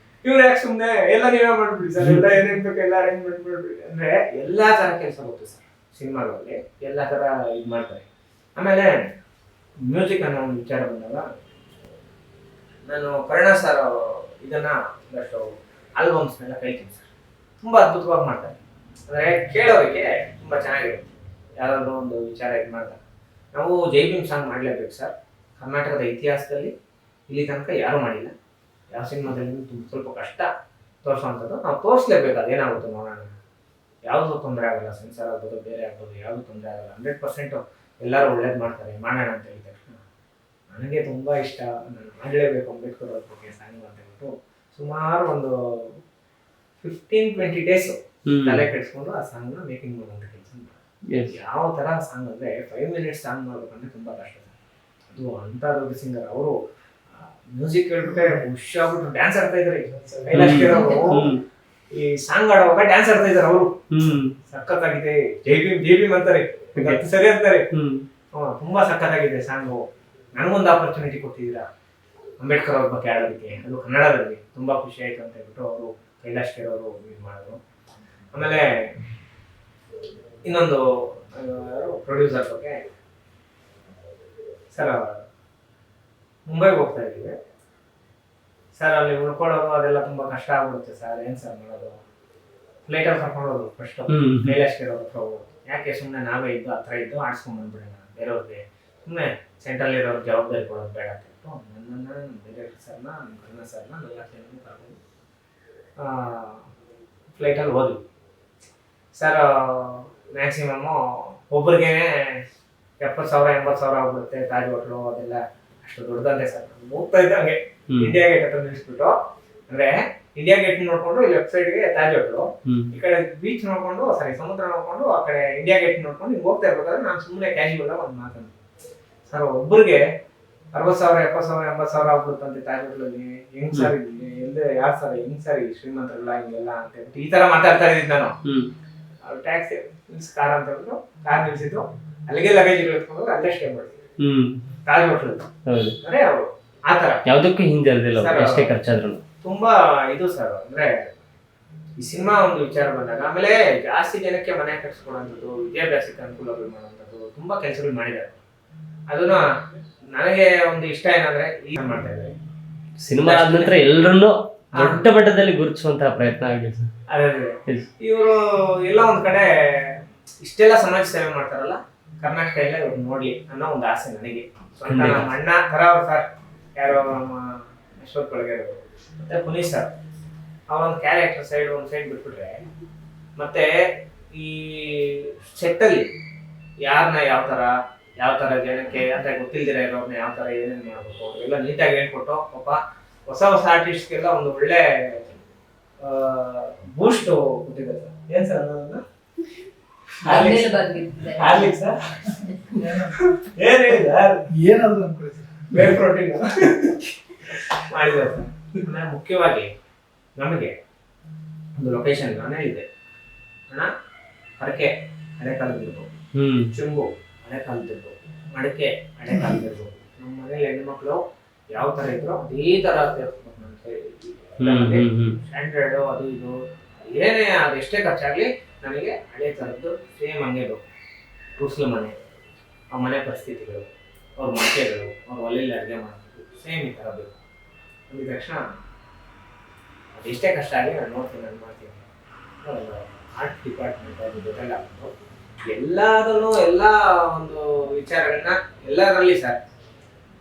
C: ಇವ್ರು ಯಾಕೆ ಸುಮ್ಮನೆ ಎಲ್ಲ ನೀವೇ ಮಾಡ್ಬಿಡಿ ಸರ್, ಎಲ್ಲ ಏನೇನ್ ಬೇಕು ಎಲ್ಲ ಅರೇಂಜ್ಮೆಂಟ್ ಮಾಡ್ಬಿಡಿ ಅಂದ್ರೆ ಎಲ್ಲಾ ತರ ಕೆಲಸ ಗೊತ್ತು ಸರ್ ಸಿನಿಮಾಗಳಲ್ಲಿ, ಎಲ್ಲಾ ತರ ಇದು ಮಾಡ್ತಾರೆ. ಆಮೇಲೆ ಮ್ಯೂಸಿಕ್ ಅನ್ನೋ ಒಂದು ವಿಚಾರ ಬಂದಾಗ ನಾನು ಕರ್ಣ ಸರ್ ಇದನ್ನ ಒಂದಷ್ಟು ಆಲ್ಬಮ್ಸ್ನೆಲ್ಲ ಕಲಿತೀನಿ ಸರ್. ತುಂಬಾ ಅದ್ಭುತವಾಗಿ ಮಾಡ್ತಾರೆ, ಅಂದ್ರೆ ಕೇಳೋದಕ್ಕೆ ತುಂಬಾ ಚೆನ್ನಾಗಿರುತ್ತೆ. ಯಾವ್ದಾದ್ರು ಒಂದು ವಿಚಾರ ಇದು ಮಾಡ್ತಾರೆ. ನಾವು ಜೈ ಭೀಮ್ ಸಾಂಗ್ ಮಾಡಲೇಬೇಕು ಸರ್. ಕರ್ನಾಟಕದ ಇತಿಹಾಸದಲ್ಲಿ ಇಲ್ಲಿ ತನಕ ಯಾರೂ ಮಾಡಿಲ್ಲ. ಯಾವ ಸಿನಿಮಾದಲ್ಲಿ ಸ್ವಲ್ಪ ಕಷ್ಟ ತೋರಿಸೋವಂಥದ್ದು, ನಾವು ತೋರಿಸ್ಲೇಬೇಕು. ಅದೇನಾಗುತ್ತೆ ನೋಡೋಣ, ಯಾವುದು ತೊಂದರೆ ಆಗಲ್ಲ, ಸೆನ್ಸರ್ ಆಗ್ಬೋದು, ಬೇರೆ ಆಗ್ಬೋದು, ಯಾವುದು ತೊಂದರೆ ಆಗಲ್ಲ. 100% ಎಲ್ಲರೂ ಒಳ್ಳೇದು ಮಾಡ್ತಾರೆ, ಮಾಡೋಣ ಅಂತ ಹೇಳಿದ ತಕ್ಷಣ ನನಗೆ ತುಂಬ ಇಷ್ಟ, ನಾನು ಮಾಡಲೇಬೇಕು ಅಂಬೇಡ್ಕರ್ ಅವ್ರ ಬಗ್ಗೆ ಸಾಂಗ್ ಅಂತ ಹೇಳ್ಬಿಟ್ಟು ಸುಮಾರು ಒಂದು 15-20 ಡೇಸ್ ತಲೆ ಕೆಡಿಸ್ಕೊಂಡು ಆ ಸಾಂಗ್ನ ಮೇಕಿಂಗ್ ಮಾಡುವಂಥ ಕೆಲಸ. ಯಾವ ಥರ ಸಾಂಗ್ ಅಂದರೆ 5 ಮಿನಿಟ್ಸ್ ಸಾಂಗ್ ಮಾಡ್ಬೇಕಂದ್ರೆ ತುಂಬ ಕಷ್ಟ. ಅದು ಅಂಥ ದೊಡ್ಡ ಸಿಂಗರ್ ಅವರು ಮ್ಯೂಸಿಕ್ ಕೇಳ್ಬಿಟ್ಟೆ ಹುಷಾಗ್ಬಿಟ್ಟು ಡ್ಯಾನ್ಸ್ ಆಡ್ತಾ ಇದ್ದಾರೆ. ಕೈಲಾಶ್ ಖೇರ್ ಅವರು ಈ ಸಾಂಗ್ ಆಡುವಾಗ ಡ್ಯಾನ್ಸ್ ಆಡ್ತಾ ಇದ್ದಾರೆ ಅವರು. ಸಖತ್ತಾಗಿದೆ. ಜೈ ಭೀಮ್ ಅಂತಾರೆ, ಸರಿ ಅಂತಾರೆ. ತುಂಬಾ ಸಖತ್ತಾಗಿದೆ ಸಾಂಗು. ನನಗೊಂದು ಆಪರ್ಚುನಿಟಿ ಕೊಟ್ಟಿದ್ದೀರಾ ಅಂಬೇಡ್ಕರ್ ಅವ್ರ ಬಗ್ಗೆ ಆಡೋದಕ್ಕೆ, ಅದು ಕನ್ನಡದಲ್ಲಿ. ತುಂಬಾ ಖುಷಿ ಆಯ್ತು ಅಂತ ಹೇಳ್ಬಿಟ್ಟು ಅವರು ಕೈಲಾಶ್ ಖೇರ್ ಅವರು ಇದು ಮಾಡಿದ್ರು. ಆಮೇಲೆ ಇನ್ನೊಂದು ಪ್ರೊಡ್ಯೂಸರ್ ಬಗ್ಗೆ ಸರ್, ಮುಂಬೈಗೆ ಹೋಗ್ತಾ ಇದ್ದೀವಿ ಸರ್, ಅಲ್ಲಿ ಉಳ್ಕೊಳ್ಳೋದು ಅದೆಲ್ಲ ತುಂಬಾ ಕಷ್ಟ ಆಗ್ಬಿಡುತ್ತೆ ಸರ್. ಏನ್ ಸರ್ ಮಾಡೋದು? ಫ್ಲೈಟಲ್ಲಿ ಕರ್ಕೊಂಡೋದು ಫಸ್ಟ್ ಕೈಲಾಶ್ ಖೇರ್ ಅವ್ರ ಹತ್ರ ಹೋಗೋದು. ಯಾಕೆ ಸುಮ್ಮನೆ ನಾವೇ ಇದ್ದು ಹತ್ರ ಇದ್ದು ಆಡ್ಸ್ಕೊಂಡ್ ಬಂದ್ಬಿಡೋಣ, ಬೇರೆಯವ್ರಿಗೆ ಸುಮ್ಮನೆ ಸೆಂಟ್ರಲ್ ಇರೋರು ಜವಾಬ್ದಾರಿ ಕೊಡೋದು ಬೇಡ ಅಂತ ಹೇಳ್ಬಿಟ್ಟು ನನ್ನನ್ನು ಡೈರೆಕ್ಟರ್ ಸರ್ನ, ನಮ್ಮ ಕರ್ಣ ಸರ್ನ 4 ಜನ ಕರ್ಕೊಂಡು ಫ್ಲೈಟಲ್ಲಿ ಹೋದ್ವಿ ಸರ್. ಮ್ಯಾಕ್ಸಿಮಮ್ಮು ಒಬ್ರಿಗೆ 70,000 80,000 ಆಗ್ಬಿಡುತ್ತೆ. ತಾಜ್ ಹೋಟ್ಲು ಅದೆಲ್ಲ ಅಷ್ಟು ದೊಡ್ಡದಂತೆ ಸರ್. ಹೋಗ್ತಾ ಇದ್ದಂಗೆ ಇಂಡಿಯಾ ಗೇಟ್ ಹತ್ರ ನಿಲ್ಲಿಸ್ಬಿಟ್ಟು, ಅಂದ್ರೆ ಇಂಡಿಯಾ ಗೇಟ್ ನೋಡ್ಕೊಂಡು ಈ ಲೆಫ್ಟ್ ಸೈಡ್ಗೆ ತಾಜ್ ಹೋಟ್ಲು, ಈ ಕಡೆ ಬೀಚ್ ನೋಡ್ಕೊಂಡು, ಸಮುದ್ರ ನೋಡ್ಕೊಂಡು, ಆ ಕಡೆ ಇಂಡಿಯಾ ಗೇಟ್ ನೋಡ್ಕೊಂಡು ಹಿಂಗೆ ಹೋಗ್ತಾ ಇರ್ಬೇಕಾದ್ರೆ ನಾನು ಸುಮ್ಮನೆ ಕ್ಯಾಶುವಲ್ ಆಗಿ ಒಂದು ಮಾತಂದು ಸರ್, ಒಬ್ಬರಿಗೆ 60,000 70,000 80,000 ಆಗ್ಬಿಡುತ್ತಂತೆ ತಾಜ್ ಹೋಟ್ಲಲ್ಲಿ. ಹೆಂಗ್ ಸರ್ ಇಲ್ಲಿ ಎಲ್ಲೇ ಯಾರು ಸರ್, ಹೆಂಗ್ ಸರ್ ಈ ಶ್ರೀಮಂತರಲ್ಲ ಹಿಂಗೆಲ್ಲ ಅಂತ ಹೇಳ್ಬಿಟ್ಟು ಈ ತರ ಮಾತಾಡ್ತಾ ಇದ್ದೀನಿ ನಾನು. ಅವ್ರು ಟ್ಯಾಕ್ಸಿ ಕಾರ್ ಅಂತ ಹೇಳ್ಬಿಟ್ಟು ಕಾರ್ ನಿಲ್ಸಿದ್ರು, ಅಲ್ಲಿಗೆ ಲಗೇಜ್ ಎತ್ಕೊಂಡು ಅಲ್ಲೇ ಸ್ಟೇ ಮಾಡ್ತೀವಿ ತಾಜ್ ಹೋಟ್ಲ್. ಅಂದ್ರೆ ಅವರು ಆತರ
A: ಯಾವ್ದಕ್ಕೂ ಹಿಂಜರಿದಿಲ್ಲ, ಎಷ್ಟೇ ಖರ್ಚಾದ್ರು.
C: ತುಂಬಾ ಇದು ಸರ್, ಅಂದ್ರೆ ಈ ಸಿನಿಮಾ ಒಂದು ವಿಚಾರ ಬಂದಾಗ, ಆಮೇಲೆ ಜಾಸ್ತಿ ಜನಕ್ಕೆ ಮನೆ ಕಟ್ಸ್ಕೊಡುವಂಥದ್ದು, ವಿದ್ಯಾಭ್ಯಾಸಕ್ಕೆ ಅನುಕೂಲಗಳು ಮಾಡುವಂಥದ್ದು ತುಂಬಾ ಕೆಲಸಗಳು ಮಾಡಿದ್ದಾರೆ. ಅದನ್ನ ನನಗೆ ಒಂದು ಇಷ್ಟ ಏನಂದ್ರೆ ಈಗ ಮಾಡ್ತಾ ಇದ್ದಾರೆ.
A: ಸಿನಿಮಾ ಆದ ನಂತರ ಎಲ್ಲರನ್ನೂ ದೊಡ್ಡ ಮಟ್ಟದಲ್ಲಿ ಗುರುತಿಸುವಂತಹ ಪ್ರಯತ್ನ ಆಗಿದೆ ಸರ್.
C: ಅದೇ ಇವರು ಎಲ್ಲ ಒಂದ್ ಕಡೆ ಇಷ್ಟೆಲ್ಲ ಸಮಾಜ ಸೇವೆ ಮಾಡ್ತಾರಲ್ಲ, ಕರ್ನಾಟಕ ಎಲ್ಲ ಇವ್ರು ನೋಡ್ಲಿ ಅನ್ನೋ ಒಂದು ಆಸೆ ನನಗೆ. ಸ್ವಂತ ನಮ್ಮ ಅಣ್ಣ ಥರ ಅವ್ರು ಸರ್, ಯಾರೋ ನಮ್ಮ ಅಶ್ವಥ್ ಒಳಗೆ ಮತ್ತೆ ಪುನೀತ್ ಸರ್, ಅವರೊಂದು ಕ್ಯಾರೆಕ್ಟರ್ ಸೈಡ್ ಒಂದು ಸೈಡ್ ಬಿಟ್ಬಿಟ್ರೆ, ಮತ್ತೆ ಈ ಸೆಟ್ಟಲ್ಲಿ ಯಾರನ್ನ ಯಾವ ಥರ ಜನಕ್ಕೆ ಅಂದ್ರೆ ಗೊತ್ತಿಲ್ದಿರ ಇರೋರ್ನ ಯಾವ ಥರ ಏನೇನು ಮಾಡಬೇಕು ಎಲ್ಲ ನೀಟಾಗಿ ಹೇಳ್ಕೊಟ್ಟು ಪಾಪ ಹೊಸ ಆರ್ಟಿಸ್ಟ್ಗೆಲ್ಲ ಒಂದು ಒಳ್ಳೆ ಬೂಸ್ಟ್ ಕೊಟ್ಟಿದ್ದಾರೆ ಸರ್. ಏನ್ ಸರ್ ಅದನ್ನ ಹಾರ್ಲಿಕ್ಸ್ ಸರ್ ಏನ್ ಹೇಳಿದಾರ್
E: ಏನಾದ್ರು ಅನ್ಕೊಳ್ತೀವಿ
C: ವೇ ಪ್ರೋಟೀನ್ ಮಾಡಿದ್ದಾರೆ ಸರ್. ಮುಖ್ಯವಾಗಿ ನಮಗೆ ಒಂದು ಲೊಕೇಶನ್ ನಾನು ಹೇಳಿದ್ದೆ ಅಣ್ಣ, ಹರಕೆ ಹಳೆ ಕಾಲದಿರ್ಬೋದು, ಚೆಂಬು ಹಳೆ ಕಾಲದಿರ್ಬೋದು, ಮಡಕೆ ಹಳೆ ಕಾಲದಿರ್ಬೋದು, ನಮ್ಮ ಮನೇಲಿ ಹೆಣ್ಮಕ್ಳು ಯಾವ ತರ ಇದ್ರು ಅದೇ ತರ ಸೇರಿಸ್ಬೇಕು ಅಂತ ಹೇಳಿ ಸ್ಟ್ಯಾಂಡರ್ಡ್ ಅದು ಇದು ಏನೇ ಅದು ಎಷ್ಟೇ ಖರ್ಚಾಗ್ಲಿ ನನಗೆ ಹಳೆ ತರದ್ದು ಸೇಮ್ ಹಂಗೆ ಬೇಕು. ಕೂಸಲು ಮನೆ, ಆ ಮನೆ ಪರಿಸ್ಥಿತಿಗಳು, ಅವ್ರ ಮಡಕೆಗಳು, ಅವ್ರ ಒಲೆಯಲ್ಲಿ ಅಡುಗೆ ಮಾಡೋದು ಸೇಮ್ ಈ ಥರ ಬೇಕು ಅಂದಿದ ತಕ್ಷಣ ಅದೆಷ್ಟೇ ಕಷ್ಟ ಆಗಲಿ ನಾನು ನೋಡ್ತೀನಿ, ನಾನು ಮಾಡ್ತೀನಿ. ಆರ್ಟ್ ಡಿಪಾರ್ಟ್ಮೆಂಟ್ ಅದು ಜೊತೆಲ್ಲ ಎಲ್ಲದನ್ನು ಎಲ್ಲ ಒಂದು ವಿಚಾರಗಳನ್ನ ಎಲ್ಲದರಲ್ಲಿ ಸರ್,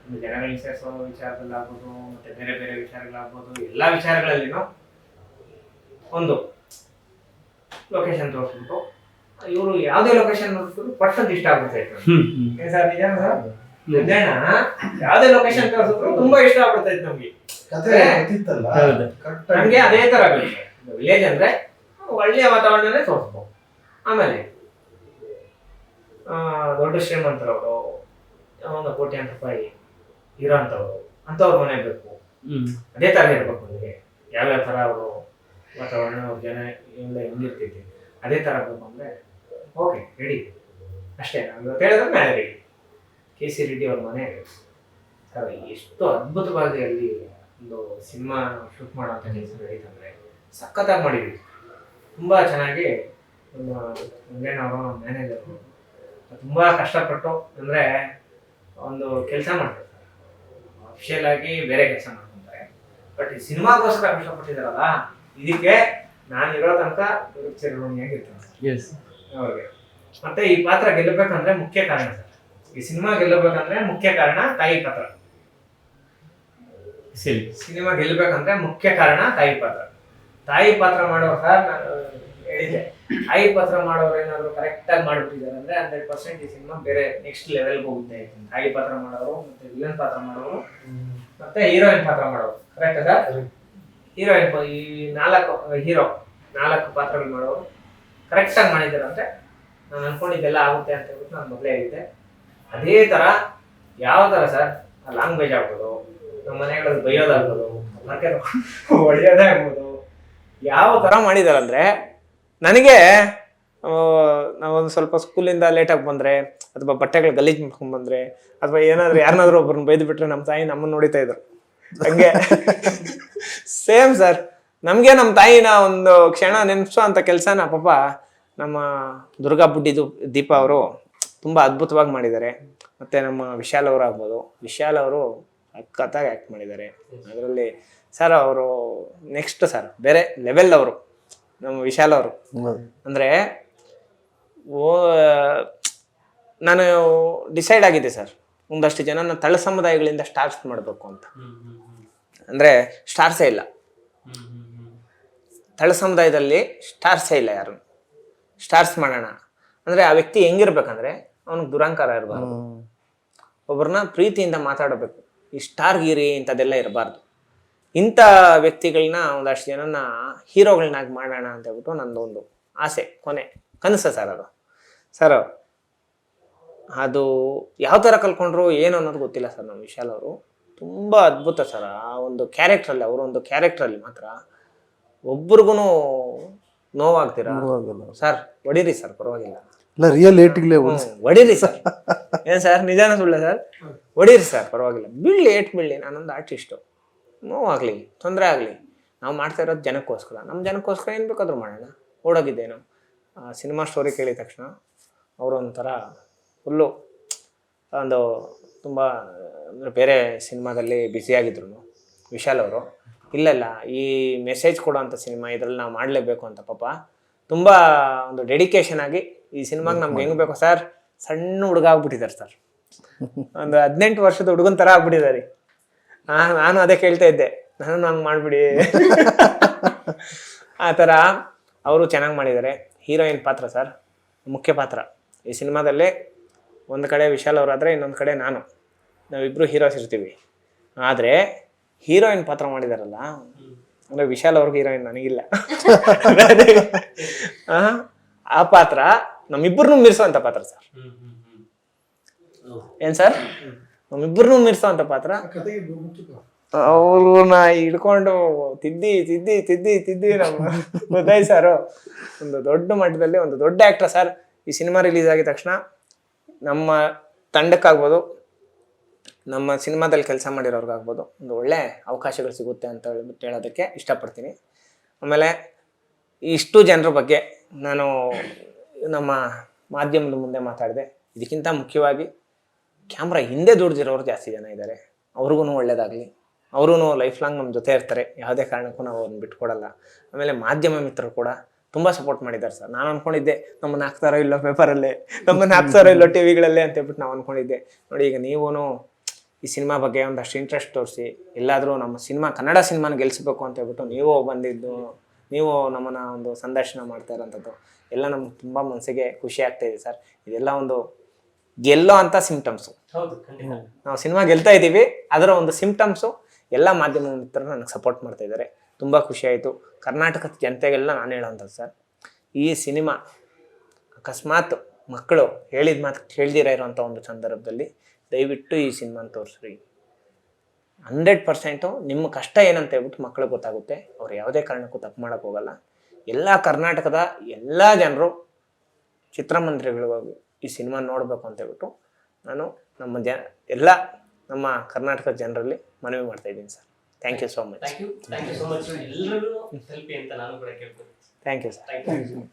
C: ಒಂದು ಜನಗಳಿಗೆ ಸೇರಿಸೋ ವಿಚಾರದಲ್ಲಾಗ್ಬೋದು, ಮತ್ತೆ ಬೇರೆ ಬೇರೆ ವಿಚಾರಗಳಾಗ್ಬೋದು, ಎಲ್ಲ ವಿಚಾರಗಳಲ್ಲಿನೂ ಒಂದು ಲೊಕೇಶನ್ ತೋರಿಸ್ಬಿಟ್ಟು ಇವರು ಯಾವುದೇ ಲೊಕೇಶನ್ ನೋಡಿದ್ರು ಪಟ್ಟಂತ ಇಷ್ಟ ಆಗ್ಬಿಡ್ತಾ ಇತ್ತು ಸರ್. ನಿಜಾನ ಸರ್? ನಿಜಾನ ಯಾವುದೇ ಲೊಕೇಶನ್ ತೋರಿಸಿದ್ರು ತುಂಬಾ ಇಷ್ಟ ಆಗ್ಬಿಡ್ತಾ ಇತ್ತು ನಮ್ಗೆ. ನಮ್ಗೆ ಅದೇ ತರ ಬೇಕು. ವಿಲೇಜ್ ಅಂದ್ರೆ ಒಳ್ಳೆಯ ವಾತಾವರಣನೇ ತೋರಿಸ್ಬೇಕು. ಆಮೇಲೆ ದೊಡ್ಡ ಶ್ರೀಮಂತರವರು, ಒಂದು ಕೋಟ್ಯಾಂತರ ರೂಪಾಯಿ ಇರೋ ಅಂಥವ್ರು, ಅಂಥವ್ರ ಮನೆ ಬೇಕು. ಅದೇ ತರ ಇರ್ಬೇಕು ನನಗೆ. ಯಾವ್ಯಾವ ತರ ಅವರು ವಾತಾವರಣ, ಅವ್ರ ಜನ ಎಲ್ಲ ಹೆಂಗಿರ್ತೈತಿ ಅದೇ ತರ ಬೇಕು ಅಂದ್ರೆ ಓಕೆ ರೆಡಿ ಅಷ್ಟೇ. ನಾವು ಇವತ್ತು ಹೇಳಿದ್ರೆ ನಾಳೆ ರೆಡಿ. KC ರೆಡ್ಡಿ ಅವ್ರ ಮನೆ ಸರ್, ಎಷ್ಟು ಅದ್ಭುತವಾಗಿ ಅಲ್ಲಿ ಒಂದು ಸಿನಿಮಾ ಶೂಟ್ ಮಾಡೋಂಥ ಕೆಲಸ ನಡೀತಂದ್ರೆ ಸಖತ್ತಾಗಿ ಮಾಡಿದ್ವಿ. ತುಂಬ ಚೆನ್ನಾಗಿ ನಮ್ಮ ಮಂಗೇನವರು, ನಮ್ಮ ಮ್ಯಾನೇಜರು ತುಂಬ ಕಷ್ಟಪಟ್ಟು ಅಂದರೆ ಒಂದು ಕೆಲಸ ಮಾಡ್ತಾರೆ ಸರ್. ಅಫಿಷಿಯಲ್ ಆಗಿ ಬೇರೆ ಕೆಲಸ ಮಾಡ್ಕೊತಾರೆ, ಬಟ್ ಈ ಸಿನಿಮಾಗೋಸ್ಕರ ಕಷ್ಟಪಟ್ಟಿದ್ದಾರಲ್ಲ, ಇದಕ್ಕೆ ನಾನು ಇರೋ ತನಕ ಚಿರಋಣಿಯಾಗಿರ್ತೀನಿ ಅವ್ರಿಗೆ. ಮತ್ತೆ ಈ ಪಾತ್ರ ಗೆಲ್ಲಬೇಕಂದ್ರೆ ಮುಖ್ಯ ಕಾರಣ ಸರ್, ಈ ಸಿನಿಮಾ ಗೆಲ್ಲಬೇಕಂದ್ರೆ ಮುಖ್ಯ ಕಾರಣ ತಾಯಿ ಪಾತ್ರ. ಸಿನಿಮಾ ಗೆಲ್ಲಬೇಕಂದ್ರೆ ಮುಖ್ಯ ಕಾರಣ ತಾಯಿ ಪಾತ್ರ. ತಾಯಿ ಪಾತ್ರ ಮಾಡೋರು ಸರ್, ನಾನು ಹೇಳಿದ್ದೆ, ತಾಯಿ ಪಾತ್ರ ಮಾಡೋರು ಏನಾದ್ರು ಕರೆಕ್ಟಾಗಿ ಮಾಡಿಬಿಟ್ಟಿದ್ದಾರೆ ಅಂದ್ರೆ 100% ಈ ಸಿನಿಮಾ ಬೇರೆ ನೆಕ್ಸ್ಟ್ ಲೆವೆಲ್ಗೆ ಹೋಗುತ್ತೆ. ತಾಯಿ ಪಾತ್ರ ಮಾಡೋರು, ಮತ್ತೆ ವಿಲನ್ ಪಾತ್ರ ಮಾಡೋರು, ಮತ್ತೆ ಹೀರೋಯಿನ್ ಪಾತ್ರ ಮಾಡೋರು, ಕರೆಕ್ಟ್ ಸರ್? ಹೀರೋಯಿನ್ ಈ 4 ಪಾತ್ರಗಳು ಮಾಡೋರು ಕರೆಕ್ಟಾಗಿ ಮಾಡಿದ್ದಾರೆ ಅಂದ್ರೆ ನಾನು ಅನ್ಕೊಂಡಿದ್ದೆಲ್ಲ ಆಗುತ್ತೆ ಅಂತ ಹೇಳ್ಬಿಟ್ಟು ನಾನು ಮೊದಲೇ ಹೇಳಿದ್ದೆ. ಅದೇ ಥರ ಯಾವ ಥರ ಸರ್, ಲ್ಯಾಂಗ್ವೇಜ್ ಆಗ್ಬೋದು, ನಮ್ಮ ಮನೆಗಳಲ್ಲಿ ಬೈಯೋದಾಗ್ಬೋದು, ಮರಕೆ ಹೊಡೆಯೋದೇ ಆಗ್ಬೋದು, ಯಾವ ಥರ ಮಾಡಿದಾರಂದ್ರೆ ನನಗೆ ನಾವೊಂದು ಸ್ವಲ್ಪ ಸ್ಕೂಲಿಂದ ಲೇಟಾಗಿ ಬಂದರೆ ಅಥವಾ ಬಟ್ಟೆಗಳು ಗಲೀಜು ಮಾಡ್ಕೊಂಡು ಬಂದರೆ ಅಥವಾ ಏನಾದರೂ ಯಾರನ್ನಾದ್ರೂ ಒಬ್ಬರನ್ನ ಬೈದು ಬಿಟ್ರೆ ನಮ್ಮ ತಾಯಿ ನಮ್ಮನ್ನು ನೋಡಿತಾ ಇದ್ರು ಹಂಗೆ. ಸೇಮ್ ಸರ್, ನಮಗೆ ನಮ್ಮ ತಾಯಿನ ಒಂದು ಕ್ಷಣ ನೆನಪಿಸೋ ಅಂಥ ಕೆಲಸನ ಪಾಪ ನಮ್ಮ ದುರ್ಗಾ ಬುಡ್ಡಿದು ದೀಪ ಅವರು ತುಂಬ ಅದ್ಭುತವಾಗಿ ಮಾಡಿದ್ದಾರೆ. ಮತ್ತು ನಮ್ಮ ವಿಶಾಲ್ ಅವರು ಆಗ್ಬೋದು, ವಿಶಾಲ್ ಅವರು ಸಖತ್ತಾಗಿ ಆ್ಯಕ್ಟ್ ಮಾಡಿದ್ದಾರೆ ಅದರಲ್ಲಿ ಸರ್. ಅವರು ನೆಕ್ಸ್ಟ್ ಸರ್ ಬೇರೆ ಲೆವೆಲ್ ಅವರು, ನಮ್ಮ ವಿಶಾಲ್ ಅವರು. ಅಂದರೆ ನಾನು ಡಿಸೈಡ್ ಆಗಿದ್ದೆ ಸರ್, ಒಂದಷ್ಟು ಜನನ ತಳ ಸಮುದಾಯಗಳಿಂದ ಸ್ಟಾರ್ಸ್ ಮಾಡಬೇಕು ಅಂತ. ಅಂದರೆ ಸ್ಟಾರ್ಸೇ ಇಲ್ಲ ತಳ ಸಮುದಾಯದಲ್ಲಿ, ಸ್ಟಾರ್ಸೇ ಇಲ್ಲ. ಯಾರು ಸ್ಟಾರ್ಸ್ ಮಾಡೋಣ ಅಂದರೆ ಆ ವ್ಯಕ್ತಿ ಹೆಂಗಿರ್ಬೇಕಂದ್ರೆ ಅವನಿಗೆ ದುರಂಕಾರ ಇರಬಾರ್ದು, ಒಬ್ಬರನ್ನ ಪ್ರೀತಿಯಿಂದ ಮಾತಾಡಬೇಕು. ಈ ಸ್ಟಾರ್ಗಿರಿ ಇಂಥದ್ದೆಲ್ಲ ಇರಬಾರ್ದು. ಇಂಥ ವ್ಯಕ್ತಿಗಳನ್ನ ಒಂದಷ್ಟು ಜನನ ಹೀರೋಗಳನ್ನಾಗಿ ಮಾಡೋಣ ಅಂತ ಹೇಳ್ಬಿಟ್ಟು ನಂದೊಂದು ಆಸೆ, ಕೊನೆ ಕನಸು ಸರ್ ಅದು. ಸರ್ ಅದು ಯಾವ ಥರ ಕಲ್ಕೊಂಡ್ರು ಏನು ಅನ್ನೋದು ಗೊತ್ತಿಲ್ಲ ಸರ್. ನಮ್ಮ ವಿಶಾಲ್ ಅವರು ತುಂಬ ಅದ್ಭುತ ಸರ್. ಆ ಒಂದು ಕ್ಯಾರೆಕ್ಟ್ರಲ್ಲಿ, ಅವರೊಂದು ಕ್ಯಾರೆಕ್ಟ್ರಲ್ಲಿ ಮಾತ್ರ ಒಬ್ರಿಗೂ ನೋವಾಗ್ತೀರಾ ಸರ್? ಹೊಡೀರಿ ಸರ್, ಪರವಾಗಿಲ್ಲ. ಹೊಡೀರಿ ಸರ್. ಏನ್ ಸರ್, ನಿಜಾನ ಸುಳ್ಳ ಸರ್? ಹೊಡೀರಿ ಸರ್, ಪರವಾಗಿಲ್ಲ, ಬೀಳಲಿ, ಏಟ್ ಬೀಳಲಿ. ನಾನೊಂದು ಆರ್ಟಿಸ್ಟು, ನೋವಾಗಲಿ, ತೊಂದರೆ ಆಗಲಿ, ನಾವು ಮಾಡ್ತಾ ಇರೋದು ಜನಕ್ಕೋಸ್ಕರ. ನಮ್ಮ ಜನಕ್ಕೋಸ್ಕರ ಏನು ಬೇಕಾದ್ರೂ ಮಾಡೋಣ. ಓಡೋಗಿದ್ದೇನು ಸಿನಿಮಾ ಸ್ಟೋರಿ ಕೇಳಿದ ತಕ್ಷಣ ಅವರು ಒಂಥರ ಫುಲ್ಲು ಒಂದು ತುಂಬ ಅಂದರೆ ಬೇರೆ ಸಿನಿಮಾದಲ್ಲಿ ಬ್ಯುಸಿಯಾಗಿದ್ರು ವಿಶಾಲ್ ಅವರು. ಇಲ್ಲ ಈ ಮೆಸೇಜ್ ಕೊಡೋವಂಥ ಸಿನಿಮಾ, ಇದರಲ್ಲಿ ನಾವು ಮಾಡಲೇಬೇಕು ಅಂತ ಪಾಪ ತುಂಬ ಒಂದು ಡೆಡಿಕೇಶನ್ ಆಗಿ ಈ ಸಿನಿಮಾಗೆ ನಮ್ಗೆ ಹೆಂಗೆ ಬೇಕೋ ಸರ್, ಸಣ್ಣ ಹುಡುಗ ಆಗ್ಬಿಟ್ಟಿದ್ದಾರೆ ಸರ್. ಒಂದು 18 ವರ್ಷದ ಹುಡುಗನ ಥರ ಆಗ್ಬಿಟ್ಟಿದ್ದಾರೆ. ನಾನು ಅದೇ ಕೇಳ್ತಾ ಇದ್ದೆ, ನಾನು ಹಂಗೆ ಮಾಡಿಬಿಡಿ. ಆ ಥರ ಅವರು ಚೆನ್ನಾಗಿ ಮಾಡಿದ್ದಾರೆ. ಹೀರೋಯಿನ್ ಪಾತ್ರ ಸರ್, ಮುಖ್ಯ ಪಾತ್ರ ಈ ಸಿನಿಮಾದಲ್ಲಿ. ಒಂದು ಕಡೆ ವಿಶಾಲ್ ಅವರಾದರೆ ಇನ್ನೊಂದು ಕಡೆ ನಾವಿಬ್ಬರು ಹೀರೋಸ್ ಇರ್ತೀವಿ. ಆದರೆ ಹೀರೋಯಿನ್ ಪಾತ್ರ ಮಾಡಿದಾರಲ್ಲ, ಅಂದರೆ ವಿಶಾಲ್ ಅವ್ರಿಗೆ ಹೀರೋಯಿನ್, ನನಗಿಲ್ಲ. ಆ ಪಾತ್ರ ನಮ್ಮಿಬ್ಬರನ್ನೂ ಮೀರಿಸುವಂಥ ಪಾತ್ರ ಸರ್. ಏನು ಸರ್, ನಮ್ಮಿಬ್ಬರನ್ನೂ ಮೀರಿಸುವಂಥ ಪಾತ್ರ.
E: ಕತೆಗೆ ಮುಖ್ಯ
C: ಅವ್ರನ್ನ ಹಿಡ್ಕೊಂಡು ತಿದ್ದಿ ತಿದ್ದಿ ತಿದ್ದಿ ತಿದ್ದಿ ನಮ್ಮ ಉದಯ್ ಸರ್ ಒಂದು ದೊಡ್ಡ ಮಟ್ಟದಲ್ಲಿ ಒಂದು ದೊಡ್ಡ ಆ್ಯಕ್ಟರ್ ಸರ್. ಈ ಸಿನಿಮಾ ರಿಲೀಸ್ ಆಗಿದ ತಕ್ಷಣ ನಮ್ಮ ತಂಡಕ್ಕಾಗ್ಬೋದು, ನಮ್ಮ ಸಿನಿಮಾದಲ್ಲಿ ಕೆಲಸ ಮಾಡಿರೋರ್ಗಾಗ್ಬೋದು ಒಂದು ಒಳ್ಳೆ ಅವಕಾಶಗಳು ಸಿಗುತ್ತೆ ಅಂತ ಹೇಳ್ಬಿಟ್ಟು ಹೇಳೋದಕ್ಕೆ ಇಷ್ಟಪಡ್ತೀನಿ. ಆಮೇಲೆ ಇಷ್ಟು ಜನರ ಬಗ್ಗೆ ನಾನು ನಮ್ಮ ಮಾಧ್ಯಮದ ಮುಂದೆ ಮಾತಾಡಿದೆ. ಇದಕ್ಕಿಂತ ಮುಖ್ಯವಾಗಿ ಕ್ಯಾಮ್ರಾ ಹಿಂದೆ ದುಡ್ದಿರೋರು ಜಾಸ್ತಿ ಜನ ಇದ್ದಾರೆ. ಅವ್ರಿಗೂ ಒಳ್ಳೇದಾಗಲಿ, ಅವರೂ ಲೈಫ್ ಲಾಂಗ್ ನಮ್ಮ ಜೊತೆ ಇರ್ತಾರೆ, ಯಾವುದೇ ಕಾರಣಕ್ಕೂ ನಾವು ಅವ್ರನ್ನ ಬಿಟ್ಕೊಡಲ್ಲ. ಆಮೇಲೆ ಮಾಧ್ಯಮ ಮಿತ್ರರು ಕೂಡ ತುಂಬ ಸಪೋರ್ಟ್ ಮಾಡಿದ್ದಾರೆ ಸರ್. ನಾನು ಅಂದ್ಕೊಂಡಿದ್ದೆ ನಮ್ಮನ್ನು ಹಾಕ್ತಾರೋ ಇಲ್ಲೋ ಪೇಪರಲ್ಲೇ, ನಮ್ಮನ್ನು ಹಾಕ್ತಾರೋ ಇಲ್ಲೋ ಟಿ ವಿಗಳಲ್ಲೇ ಅಂತ ಹೇಳ್ಬಿಟ್ಟು ನಾವು ಅಂದ್ಕೊಂಡಿದ್ದೆ. ನೋಡಿ, ಈಗ ನೀವೂ ಈ ಸಿನಿಮಾ ಬಗ್ಗೆ ಒಂದಷ್ಟು ಇಂಟ್ರೆಸ್ಟ್ ತೋರಿಸಿ ಎಲ್ಲಾದರೂ ನಮ್ಮ ಸಿನಿಮಾ, ಕನ್ನಡ ಸಿನಿಮಾನ ಗೆಲ್ಲಿಸ್ಬೇಕು ಅಂತ ಹೇಳ್ಬಿಟ್ಟು ನೀವು ಬಂದಿದ್ದು, ನೀವು ನಮ್ಮನ್ನು ಒಂದು ಸಂದರ್ಶನ ಮಾಡ್ತಾ ಇರೋಂಥದ್ದು ಎಲ್ಲ ನಮ್ಗೆ ತುಂಬ ಮನಸ್ಸಿಗೆ ಖುಷಿ ಆಗ್ತಾಯಿದೆ ಸರ್. ಇದೆಲ್ಲ ಒಂದು ಗೆಲ್ಲೋ ಅಂತ ಸಿಂಪ್ಟಮ್ಸು. ನಾವು ಸಿನಿಮಾ ಗೆಲ್ತಾ ಇದ್ದೀವಿ, ಅದರ ಒಂದು ಸಿಂಪ್ಟಮ್ಸು ಎಲ್ಲ ಮಾಧ್ಯಮ ಮಿತ್ರರು ನನಗೆ ಸಪೋರ್ಟ್ ಮಾಡ್ತಾ ಇದ್ದಾರೆ. ತುಂಬ ಖುಷಿ ಆಯಿತು. ಕರ್ನಾಟಕದ ಜನತೆಗೆಲ್ಲ ನಾನು ಹೇಳೋಂಥದ್ದು ಸರ್, ಈ ಸಿನಿಮಾ ಅಕಸ್ಮಾತ್ ಮಕ್ಕಳು ಹೇಳಿದ ಮಾತು ಕೇಳ್ದಿರ ಇರೋಂಥ ಒಂದು ಸಂದರ್ಭದಲ್ಲಿ ದಯವಿಟ್ಟು ಈ ಸಿನಿಮಾನ ತೋರಿಸ್ರಿ. 100% ನಿಮ್ಮ ಕಷ್ಟ ಏನಂತ ಹೇಳ್ಬಿಟ್ಟು ಮಕ್ಕಳಿಗೆ ಗೊತ್ತಾಗುತ್ತೆ. ಅವ್ರು ಯಾವುದೇ ಕಾರಣಕ್ಕೂ ತಪ್ಪು ಮಾಡೋಕ್ಕೆ ಹೋಗಲ್ಲ. ಎಲ್ಲ ಕರ್ನಾಟಕದ ಎಲ್ಲ ಜನರು ಚಿತ್ರಮಂದಿರಗಳಿಗೆ ಈ ಸಿನಿಮಾ ನೋಡಬೇಕು ಅಂತ ಹೇಳ್ಬಿಟ್ಟು ನಾನು ಎಲ್ಲ ನಮ್ಮ ಕರ್ನಾಟಕದ ಜನರಲ್ಲಿ ಮನವಿ ಮಾಡ್ತಾ ಇದ್ದೀನಿ sir. Thank you so much.
A: Thank you so much. ಎಲ್ಲರಿಗೂ ತಲುಪಿ ಅಂತ ನಾನು ಕೂಡ ಕೇಳ್ತೀನಿ.
C: Thank you sir.
A: Thank you.